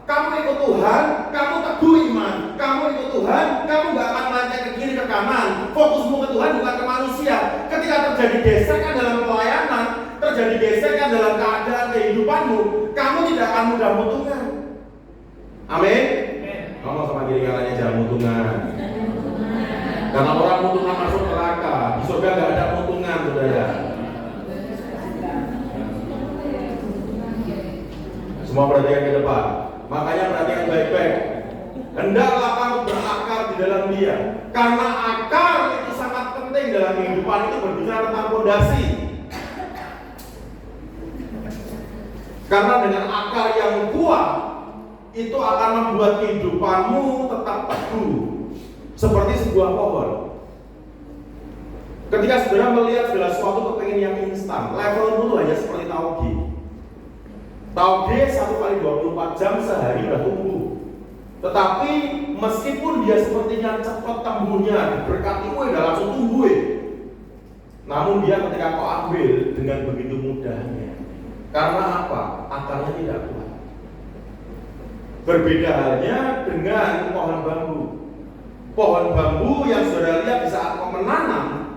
kamu ikut Tuhan, kamu teguh iman, kamu ikut Tuhan, kamu gak akan melenceng ke kiri ke kanan. Fokusmu ke Tuhan bukan ke manusia. Ketika terjadi gesekan dalam pelayanan, terjadi gesekan dalam keadaan kehidupanmu, kamu tidak akan mudah mutungan. Amin. Ngomong sama kiri kanannya, jangan mutungan. Karena orang mutungan masuk neraka, di surga gak ada mutungan, saudara. Semua perhatian ke depan. Makanya perhatikan baik-baik. Hendaklah kamu berakar di dalam Dia. Karena akar itu sangat penting dalam kehidupan, itu berbicara tentang fondasi. Karena dengan akar yang kuat, itu akan membuat kehidupanmu tetap teguh seperti sebuah pohon. Ketika saudara melihat segala sesuatu kepengen yang instan, levelmu itu hanya seperti tauge. Tauge 1 kali 24 jam sehari sudah tumbuh. Tetapi meskipun dia sepertinya cepat tumbuhnya, diberkati, udah langsung tumbuh. Namun dia ketika kau ambil dengan begitu mudahnya. Karena apa? Akarnya tidak kuat. Berbeda halnya dengan pohon bambu. Pohon bambu yang saudara lihat di saat kau menanam,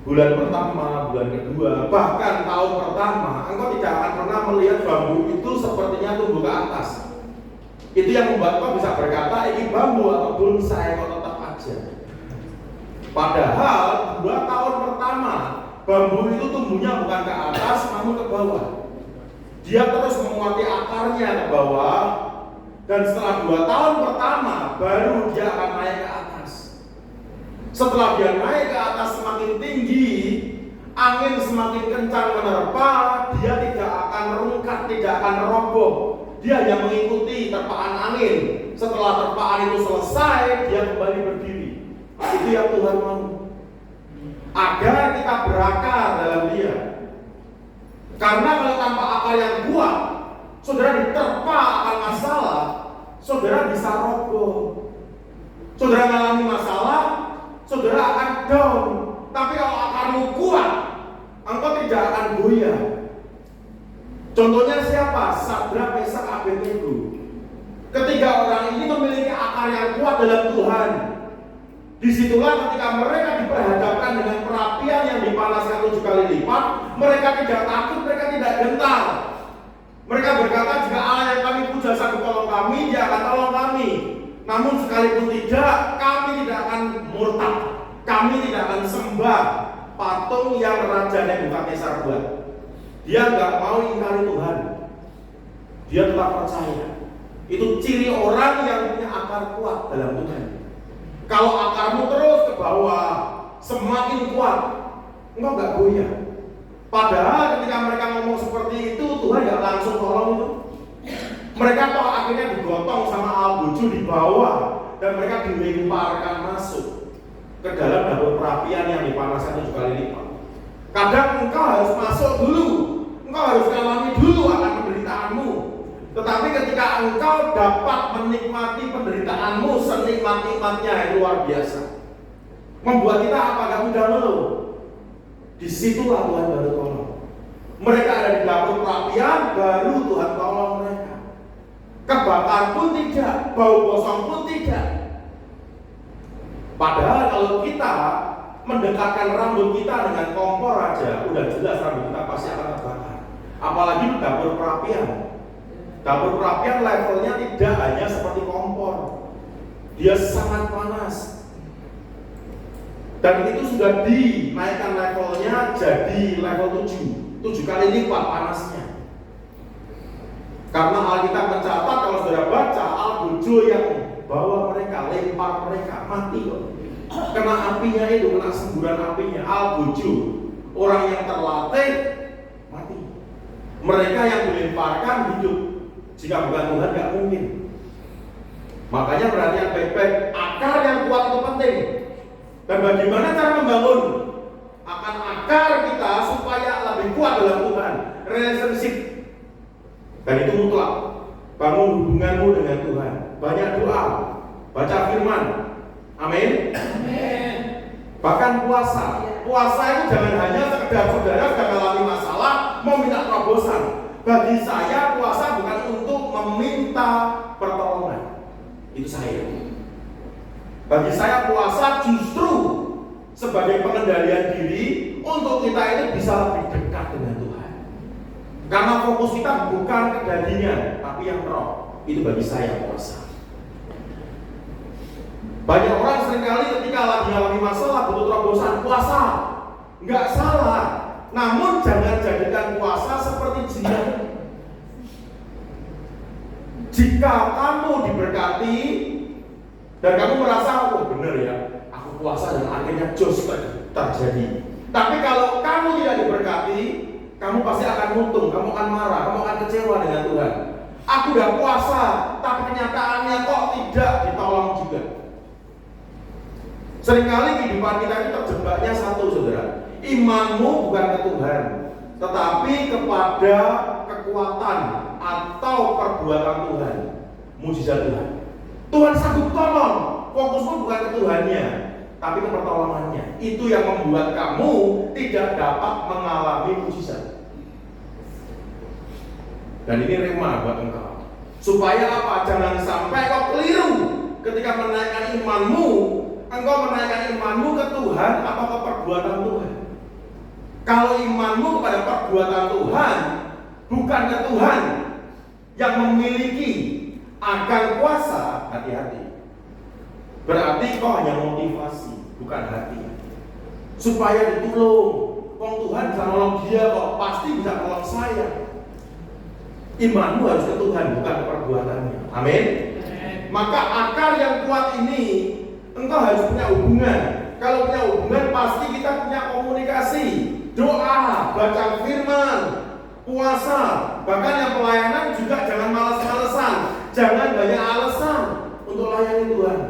bulan pertama, bulan kedua, bahkan tahun pertama, engkau tidak akan pernah melihat bambu itu sepertinya tumbuh ke atas. Itu yang membuat kau bisa berkata, ini bambu atau bonsai, kau tetap aja. Padahal 2 tahun pertama, bambu itu tumbuhnya bukan ke atas, namun ke bawah. Dia terus menguati akarnya ke bawah, dan setelah 2 tahun pertama, baru dia akan naik ke atas. Setelah dia naik ke atas semakin tinggi, angin semakin kencang menerpa, dia tidak akan rungkat, tidak akan roboh. Dia hanya mengikuti terpaan angin. Setelah terpaan itu selesai, dia kembali berdiri. Itu yang Tuhan mau. Agar kita berakar dalam Dia. Karena kalau tanpa akar yang kuat, saudara diterpa akan masalah, saudara bisa roboh. Saudara mengalami masalah, saudara akan down. Tapi kalau akarmu kuat, engkau tidak akan goyah. Contohnya siapa? Sadrak, Mesak, Abednego. Ketiga orang ini memiliki akar yang kuat dalam Tuhan. Disitulah ketika mereka diperhadapkan dengan perapian yang dipanaskan 7 kali lipat, mereka tidak takut, mereka tidak gentar. Mereka berkata, jika Allah yang kami puja sanggup tolong kami, Dia akan tolong kami. Namun sekalipun tidak, kami tidak akan murtad. Kami tidak akan sembah patung yang Raja Nebukadnezar buat. Dia nggak mau ingkari Tuhan. Dia tetap percaya. Itu ciri orang yang punya akar kuat dalam Tuhan. Kalau akarmu terus ke bawah, semakin kuat, engkau nggak goyah. Padahal ketika mereka ngomong seperti itu, Tuhan nggak langsung tolong itu. Mereka toh akhirnya digotong sama Al-Buju di bawah, dan mereka dilemparkan masuk ke dalam dapur perapian yang dipanaskan 7 kali lipat. Kadang engkau harus masuk dulu, engkau harus alami dulu akan penderitaanmu. Tetapi ketika engkau dapat menikmati penderitaanmu senikmat-nikmatnya, itu luar biasa. Membuat kita apa? Gak mudah ngeluh. Disitulah Tuhan baru tolong. Mereka ada di dapur perapian, baru Tuhan tolong mereka. Kebakar pun tidak, bau gosong pun tidak. Padahal kalau kita mendekatkan rambut kita dengan kompor aja, udah jelas rambut kita pasti akan terbakar. Apalagi di dapur perapian. Dapur perapian levelnya tidak hanya seperti kompor, dia sangat panas. Dan itu sudah dinaikkan levelnya jadi level 7 kali lipat panasnya. Karena Alkitab mencatat, kalau saudara baca, Al-Bojo yang bawa mereka, lempar mereka, mati kok. Kena apinya itu, kena semburan apinya. Al-Bojo, orang yang terlatih, mati. Mereka yang dilemparkan hidup. Jika bukan Tuhan, gak mungkin. Makanya perhatian baik-baik, akar yang kuat itu penting. Dan bagaimana cara membangun akan akar kita supaya lebih kuat dalam Tuhan? Relationship. Dan itu mutlak. Bangun hubunganmu dengan Tuhan. Banyak doa, baca firman. Amin. Amin. Bahkan puasa. Puasa itu jangan hanya sekedar saudara sudah mengalami masalah mau minta terobosan. Bagi saya puasa bukan untuk meminta pertolongan. Itu saya. Bagi saya puasa justru sebagai pengendalian diri untuk kita ini bisa lebih dekat dengan Tuhan. Karena fokus kita bukan kedagingan, tapi yang roh. Itu bagi saya puasa. Banyak orang seringkali ketika lagi mengalami masalah butuh terobosan, puasa. Enggak salah. Namun jangan jadikan puasa seperti jihad. Jika kamu diberkati dan kamu merasa, oh benar ya, aku puasa dan akhirnya jos terjadi. Tapi kalau kamu tidak diberkati, kamu pasti akan muntung, kamu akan marah, kamu akan kecewa dengan Tuhan. Aku udah puasa, tapi kenyataannya kok tidak ditolong juga. Seringkali kehidupan kita itu terjebaknya satu, saudara. Imanmu bukan ke Tuhan, tetapi kepada kekuatan atau perbuatan Tuhan, mujizat Tuhan. Tuhan sanggup tolong, fokusmu bukan ke Tuhannya, tapi ke pertolongannya. Itu yang membuat kamu tidak dapat mengalami mujizat. Dan ini rema buat engkau. Supaya apa? Jangan sampai kau keliru ketika menaikkan imanmu. Engkau menaikkan imanmu ke Tuhan atau ke perbuatan Tuhan. Kalau imanmu kepada perbuatan Tuhan, bukan ke Tuhan yang memiliki akan kuasa, hati-hati. Berarti kau hanya motivasi, bukan hati. Supaya ditolong. Wong Tuhan bisa nolong dia kok, pasti bisa nolong saya. Imanmu harus ke Tuhan, bukan ke perbuatannya. Amin. Maka akar yang kuat ini, engkau harus punya hubungan. Kalau punya hubungan, pasti kita punya komunikasi. Doa, baca firman, puasa, bahkan yang pelayanan juga jangan malas-malesan, jangan banyak alasan untuk layani Tuhan.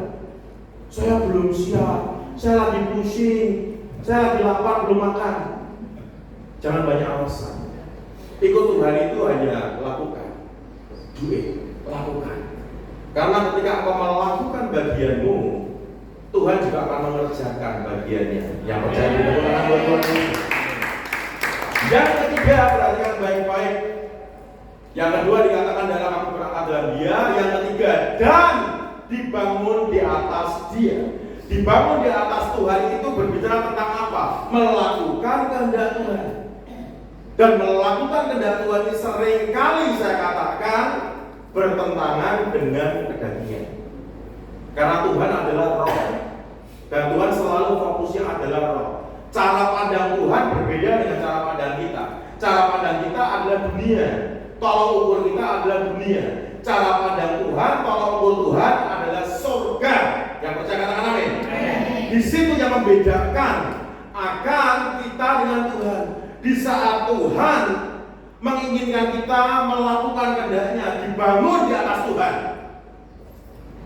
Saya belum siap, saya lagi pusing, saya lagi lapar belum makan. Jangan banyak alasan. Ikut Tuhan itu hanya lakukan, duit, lakukan. Karena ketika engkau melakukan bagianmu, Tuhan juga akan mengerjakan bagiannya. Yang percaya dengan Tuhan buat Tuhan ini. Yang ketiga, perhatikan baik-baik. Yang kedua dikatakan dalam aku berangkat dalam dia. Yang ketiga, dan dibangun di atas dia. Dibangun di atas Tuhan itu berbicara tentang apa? Melakukan kehendak Tuhan. Dan melakukan kehendak Tuhan ini seringkali saya katakan bertentangan dengan kedagingan. Karena Tuhan adalah roh. Dan Tuhan selalu fokusnya adalah roh. Cara pandang Tuhan berbeda dengan cara pandang kita. Cara pandang kita adalah dunia. Tolak ukur kita adalah dunia. Cara pandang Tuhan, tolak ukur Tuhan adalah surga. Yang percaya katakan amin. Di situ yang membedakan akan kita dengan Tuhan. Di saat Tuhan menginginkan kita melakukan kehendaknya, dibangun di atas Tuhan,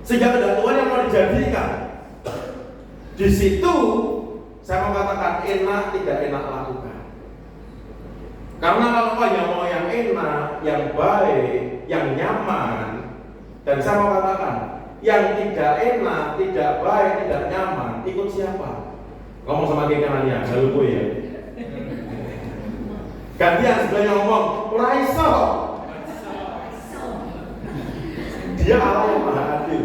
sehingga kehendak Tuhan yang mau dijadikan. Di situ saya mau katakan enak tidak enak lakukan. Karena kalau hanya mau yang enak, yang baik, yang nyaman, dan saya mau katakan yang tidak enak, tidak baik, tidak nyaman, ikut siapa? Ngomong sama kiri kanannya, jangan lupa ya. Gantian sebelahnya ngomong, ora iso. Dia Allah yang maha adil.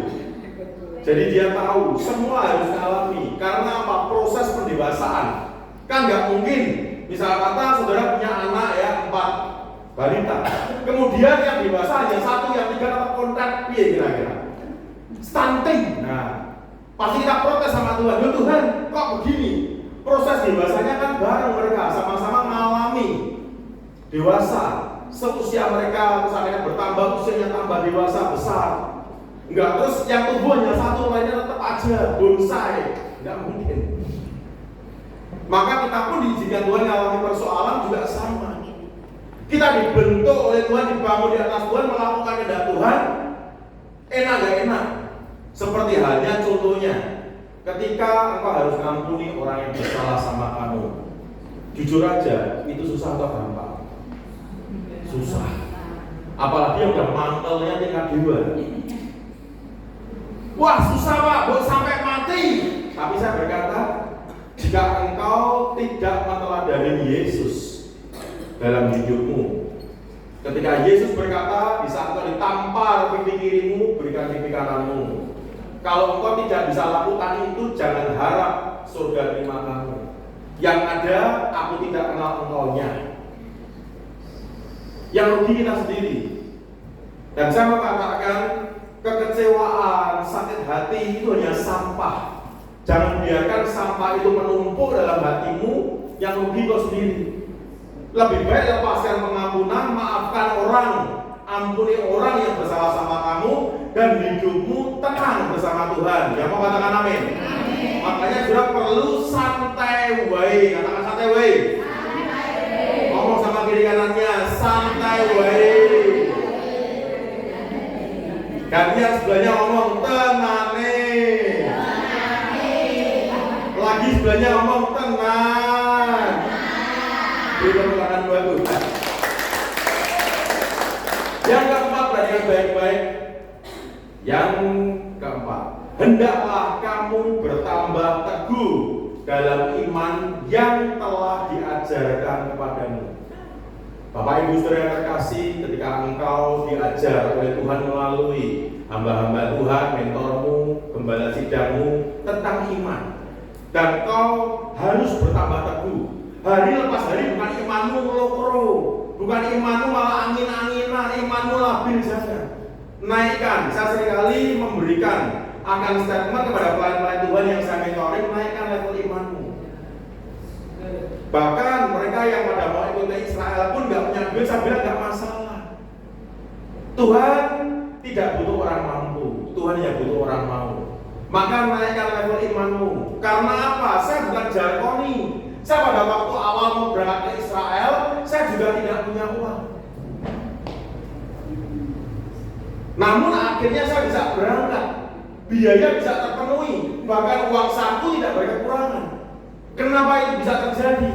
Jadi dia tahu semua harus alami. Karena apa? Proses pendewasaan. Kan nggak mungkin. Misal kata saudara punya anak ya 4 balita. Kemudian yang dewasa hanya 1, yang 3 tetap kontak. Iya kira-kira. Stunting. Nah, pasti kita protes sama Tuhan. Loh Tuhan, kok begini? Proses dewasanya kan bareng mereka, sama-sama mengalami dewasa. Seusia mereka, terus mereka bertambah, usianya tambah dewasa, besar. Enggak, terus yang tumbuh hanya 1, lainnya tetap aja bonsai. Enggak mungkin. Maka kita pun diizinkan Tuhan mengalami persoalan juga sama. Kita dibentuk oleh Tuhan, dibangun di atas Tuhan, melakukan kehendak Tuhan. Enak gak enak? Seperti halnya contohnya, ketika engkau harus ngampuni orang yang bersalah sama kamu. Jujur aja, itu susah atau gampang? Susah. Apalagi yang udah mantelnya tingkat 2. Wah susah Pak, buat sampai mati. Tapi saya berkata, jika engkau tidak meneladani Yesus dalam hidupmu, ketika Yesus berkata, di saat engkau ditampar pipi kirimu, berikan pipi kananmu. Kalau engkau tidak bisa lakukan itu, jangan harap surga terima kamu. Yang ada, aku tidak kenal engkaunya. Yang rugi kita sendiri. Dan saya mau katakan, kekecewaan, sakit hati itu hanya sampah. Jangan biarkan sampah itu menumpuk dalam hatimu, yang rugi kau sendiri. Lebih baik lepaskan pengampunan, maafkan orang, ampuni orang yang bersalah sama kamu, dan hidupmu tenang bersama Tuhan. Yang mau katakan amin? Amin. Makanya sudah perlu santai wae. Katakan santai wae. Ngomong sama kiri kanannya, santai wae. Gantian sebelahnya ngomong tenane. Lagi sebelahnya ngomong tenang. Beri tepuk tangan buat Tuhan. Yang keempat, perhatikan baik-baik. Yang keempat, hendaklah kamu bertambah teguh dalam iman yang telah diajarkan kepadamu. Bapak Ibu Saudara yang terkasih, ketika engkau diajar oleh Tuhan melalui hamba-hamba Tuhan, mentormu, gembala sidangmu tentang iman, dan kau harus bertambah teguh. Hari lepas hari bukan imanmu melokro, bukan imanmu malah angin-anginan, imanmu labil saja. Naikkan. Saya seringkali memberikan akan statement kepada pelayan-pelayan Tuhan yang saya mentoring, naikkan level imanmu. Bahkan mereka yang pada mau ikut ke Israel pun gak punya duit, saya bilang gak masalah. Tuhan tidak butuh orang mampu, Tuhan yang butuh orang mau. Maka naikkan level imanmu. Karena apa? Saya bukan jargoni. Saya pada waktu awal mau berangkat ke Israel, saya juga tidak punya uang. Namun akhirnya saya bisa berangkat, biaya bisa terpenuhi, bahkan uang saku tidak berkekurangan. Kenapa itu bisa terjadi?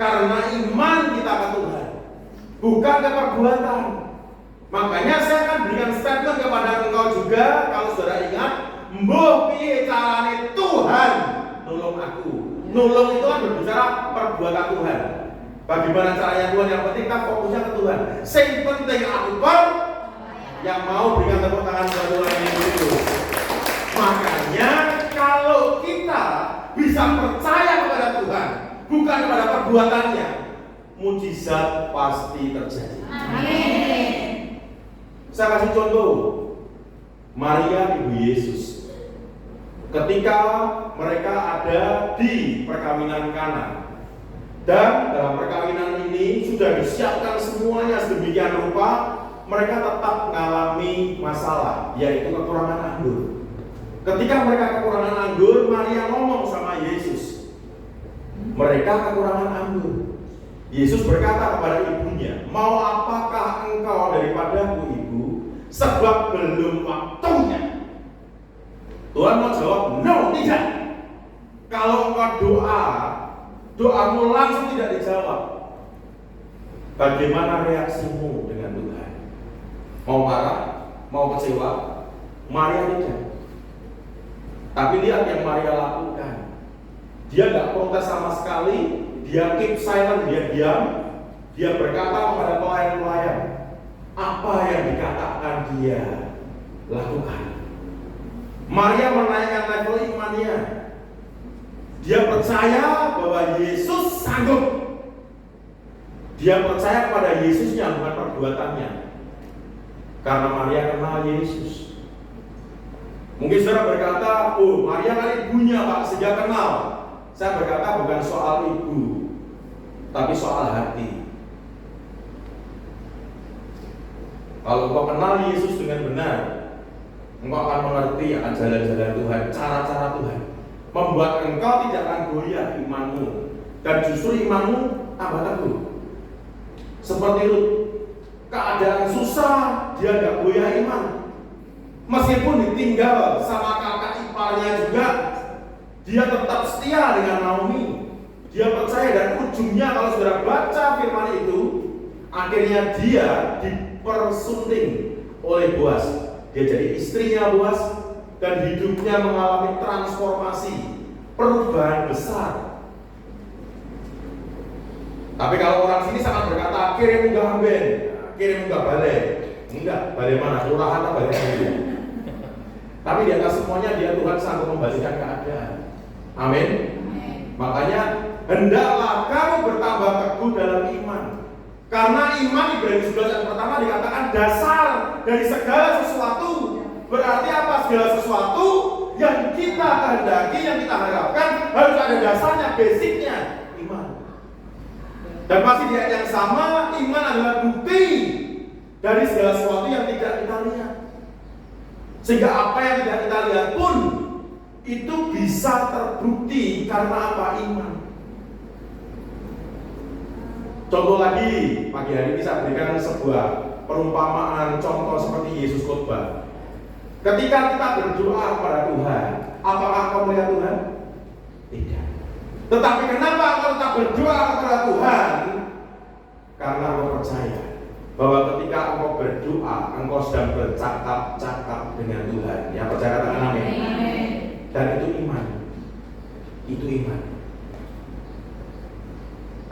Karena iman kita ke Tuhan, bukan ke perbuatan. Makanya saya akan berikan statement kepada engkau juga, kalau saudara ingat, mbok piye carane Tuhan nolong aku. Nolong itu kan berbicara perbuatan Tuhan. Bagaimana caranya Tuhan? Yang penting kita fokusnya ke Tuhan. Yang penting aku yang mau berikan tepuk tangan buat Tuhan itu. Makanya kalau kita bisa percaya kepada Tuhan, bukan kepada perbuatannya, mujizat pasti terjadi. Amin. Saya kasih contoh, Maria ibu Yesus. Ketika mereka ada di perkawinan Kana, dan dalam perkawinan ini sudah disiapkan semuanya sedemikian rupa, mereka tetap mengalami masalah, yaitu kekurangan anggur. Ketika mereka kekurangan anggur, Maria ngomong sama Yesus, mereka kekurangan anggur. Yesus berkata kepada ibunya, mau apakah engkau daripadaku ibu, sebab belum waktunya. Tuhan mau jawab, no, tidak. Kalau engkau doamu langsung tidak dijawab. Bagaimana reaksimu dengan Tuhan? Mau marah? Mau kecewa? Maria tidak. Tapi lihat yang Maria lakukan. Dia nggak protes sama sekali, dia keep silent, dia diam. Dia berkata kepada pelayan-pelayan, apa yang dikatakan dia lakukan. Maria menaikkan level imannya. Dia percaya bahwa Yesus sanggup. Dia percaya kepada Yesusnya, bukan perbuatannya. Karena Maria kenal Yesus. Mungkin saudara berkata, oh Maria kan ibunya Pak, sejak kenal. Saya berkata bukan soal ibu, tapi soal hati. Kalau engkau kenal Yesus dengan benar, engkau akan mengerti akan jalan-jalan Tuhan, cara-cara Tuhan, membuat engkau tidak akan goyah imanmu, dan justru imanmu tambah teguh. Seperti Lut, keadaan susah, dia gak goyah iman. Meskipun ditinggal sama kakak iparnya juga, dia tetap setia dengan Naomi. Dia percaya, dan ujungnya kalau saudara baca firman itu, akhirnya dia dipersunting oleh Boas. Dia jadi istrinya Boas, dan hidupnya mengalami transformasi, perubahan besar. Tapi kalau orang sini sangat berkata, kirim unggah amben, kirim unggah balai. Enggak, balai mana? Kelurahan atau balai mana? Tapi di atas semuanya dia Tuhan sanggup membalikkan keadaan. Amin. Makanya hendaklah kamu bertambah teguh dalam iman. Karena iman di Ibrani 11 ayat pertama dikatakan dasar dari segala sesuatu. Berarti apa? Segala sesuatu yang kita kehendaki, yang kita harapkan harus ada dasarnya, basicnya iman. Dan masih di ayat yang sama, iman adalah bukti dari segala sesuatu yang tidak kita lihat. Sehingga apa yang tidak kita lihat pun itu bisa terbukti karena apa? Iman. Contoh lagi, pagi hari ini saya berikan sebuah perumpamaan contoh seperti Yesus khotbah. Ketika kita berdoa kepada Tuhan, apakah kau melihat Tuhan? Tidak. Tetapi kenapa engkau tetap berdoa kepada Tuhan? Karena engkau percaya bahwa ketika engkau berdoa, engkau sedang bercakap-cakap dengan Tuhan. Ya, percaya katakan amin. Dan itu iman. Itu iman.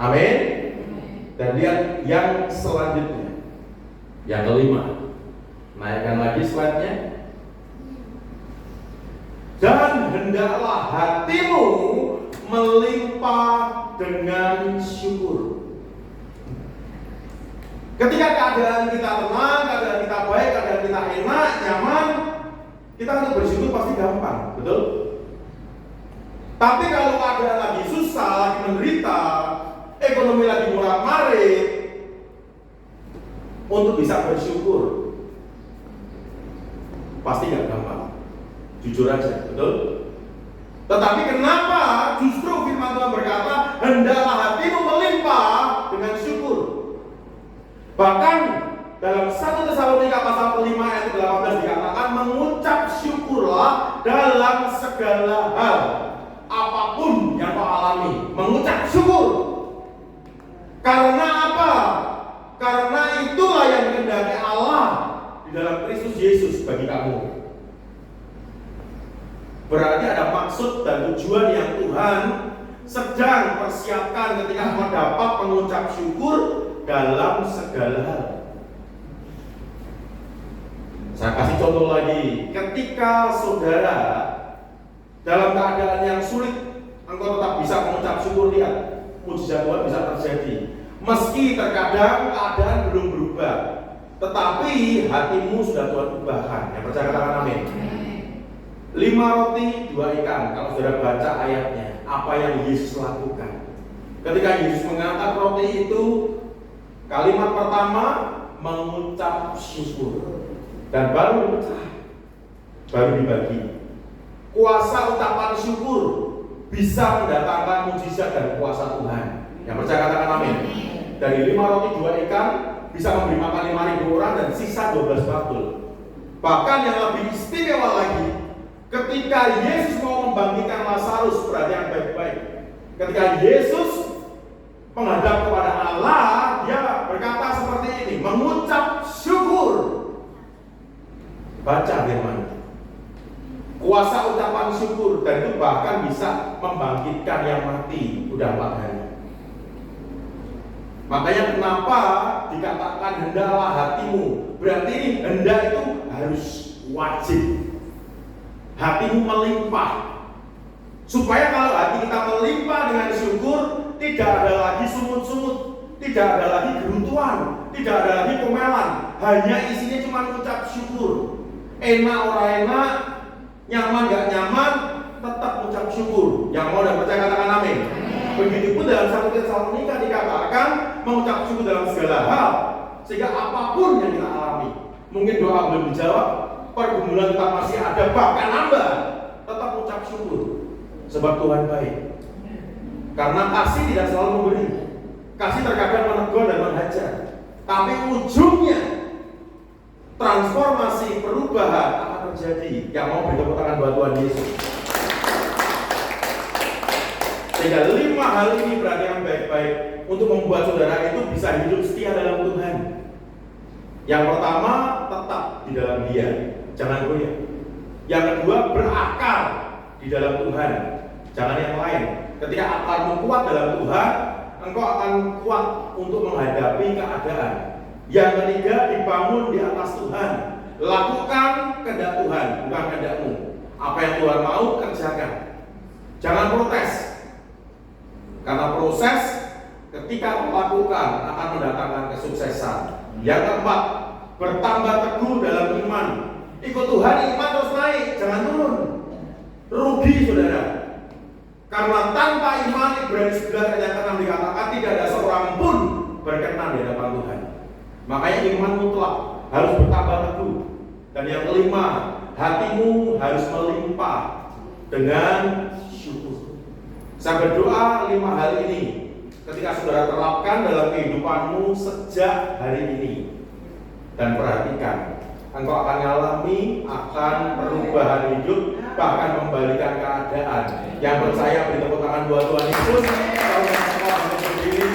Amin. Dan lihat yang selanjutnya, yang kelima. Naikkan lagi slide-nya. Dan hendaklah hatimu melimpah dengan syukur. Ketika keadaan kita tenang, keadaan kita baik, keadaan kita enak, nyaman, kita untuk bersyukur pasti gampang, betul? Tapi kalau keadaan lagi susah, lagi menderita, ekonomi lagi morat-marit, untuk bisa bersyukur pasti gak gampang. Jujur aja, betul? Tetapi kenapa justru firman Tuhan berkata, hendaklah hatimu melimpah dengan syukur. Bahkan dalam 1 Tesalonika pasal 5 ayat 18 dikatakan, mengucap syukurlah dalam segala hal. Apapun yang kau alami, mengucap syukur. Karena apa? Karena itulah yang dikehendaki Allah di dalam Kristus Yesus bagi kamu. Berarti ada maksud dan tujuan yang Tuhan sedang persiapkan ketika mendapat pengucap syukur dalam segala hal. Saya kasih contoh lagi. Ketika saudara dalam keadaan yang sulit, engkau tetap bisa mengucap syukur. Lihat, mujizat Tuhan bisa terjadi. Meski terkadang keadaan belum berubah, tetapi hatimu sudah Tuhan ubahkan. Yang percaya katakan amin. 5 roti 2 ikan. Kalau saudara baca ayatnya, apa yang Yesus lakukan ketika Yesus mengangkat roti itu, kalimat pertama mengucap syukur, dan baru dipecah, baru dibagi. Kuasa ucapan syukur bisa mendatangkan mujizat dan kuasa Tuhan. Yang percaya katakan amin. Dari 5 roti 2 ikan bisa memberi makan 5.000 orang dan sisa 12 bakul. Bahkan yang lebih istimewa lagi, ketika Yesus mau membangkitkan Lazarus, perhatian baik-baik. Ketika Yesus menghadap kepada Allah, dia berkata seperti ini, mengucap syukur. Baca firman. kuasa ucapan syukur, dan itu bahkan bisa membangkitkan yang mati udah 4 hari. Makanya kenapa dikatakan hendaklah hatimu, berarti ini hendak itu harus wajib. Hatimu melimpah, supaya kalau hati kita melimpah dengan syukur, tidak ada lagi sungut-sungut, tidak ada lagi geruntuan, tidak ada lagi komelan, hanya isinya cuma ucap syukur. Enak ora enak, nyaman gak nyaman, tetap ucap syukur. Yang mau dan percaya katakan amin. Begitupun dalam 1 Tesalonika dikatakan mengucap syukur dalam segala hal, sehingga apapun yang kita alami, mungkin doa belum dijawab, pergumulan tetap masih ada, bahkan nambah, tetap ucap syukur. Sebab Tuhan baik. Karena kasih tidak selalu memberi. Kasih terkadang menegur dan menghajar, tapi ujungnya transformasi, perubahan akan terjadi. Yang mau beri tepuk tangan buat Tuhan Yesus. Sehingga 5 hal ini berarti yang baik-baik untuk membuat saudara itu bisa hidup setia dalam Tuhan. Yang pertama, tetap di dalam Dia, jangan goyah. Yang kedua, berakar di dalam Tuhan, jangan yang lain. Ketika akarmu kuat dalam Tuhan, engkau akan kuat untuk menghadapi keadaan. Yang ketiga, dibangun di atas Tuhan. Lakukan kehendak Tuhan, bukan kehendakmu. Apa yang Tuhan mau, kerjakan. Jangan protes. Karena proses ketika melakukan akan mendatangkan kesuksesan. Yang keempat, bertambah teguh dalam iman. Ikut Tuhan, iman terus naik, jangan turun. Rugi saudara. Karena tanpa iman, Ibrani 11 ayat 6 dikatakan tidak ada seorang pun berkenan di hadapan Tuhan. Makanya iman mutlak harus bertambah teguh. Dan yang kelima, hatimu harus melimpah dengan syukur. Saya berdoa 5 hal ini ketika saudara terapkan dalam kehidupanmu sejak hari ini. Dan perhatikan, engkau akan mengalami akan perubahan hidup, bahkan membalikan keadaan. Yang percaya beri tepuk tangan buat Tuhan Yesus. Kalau semua berdiri.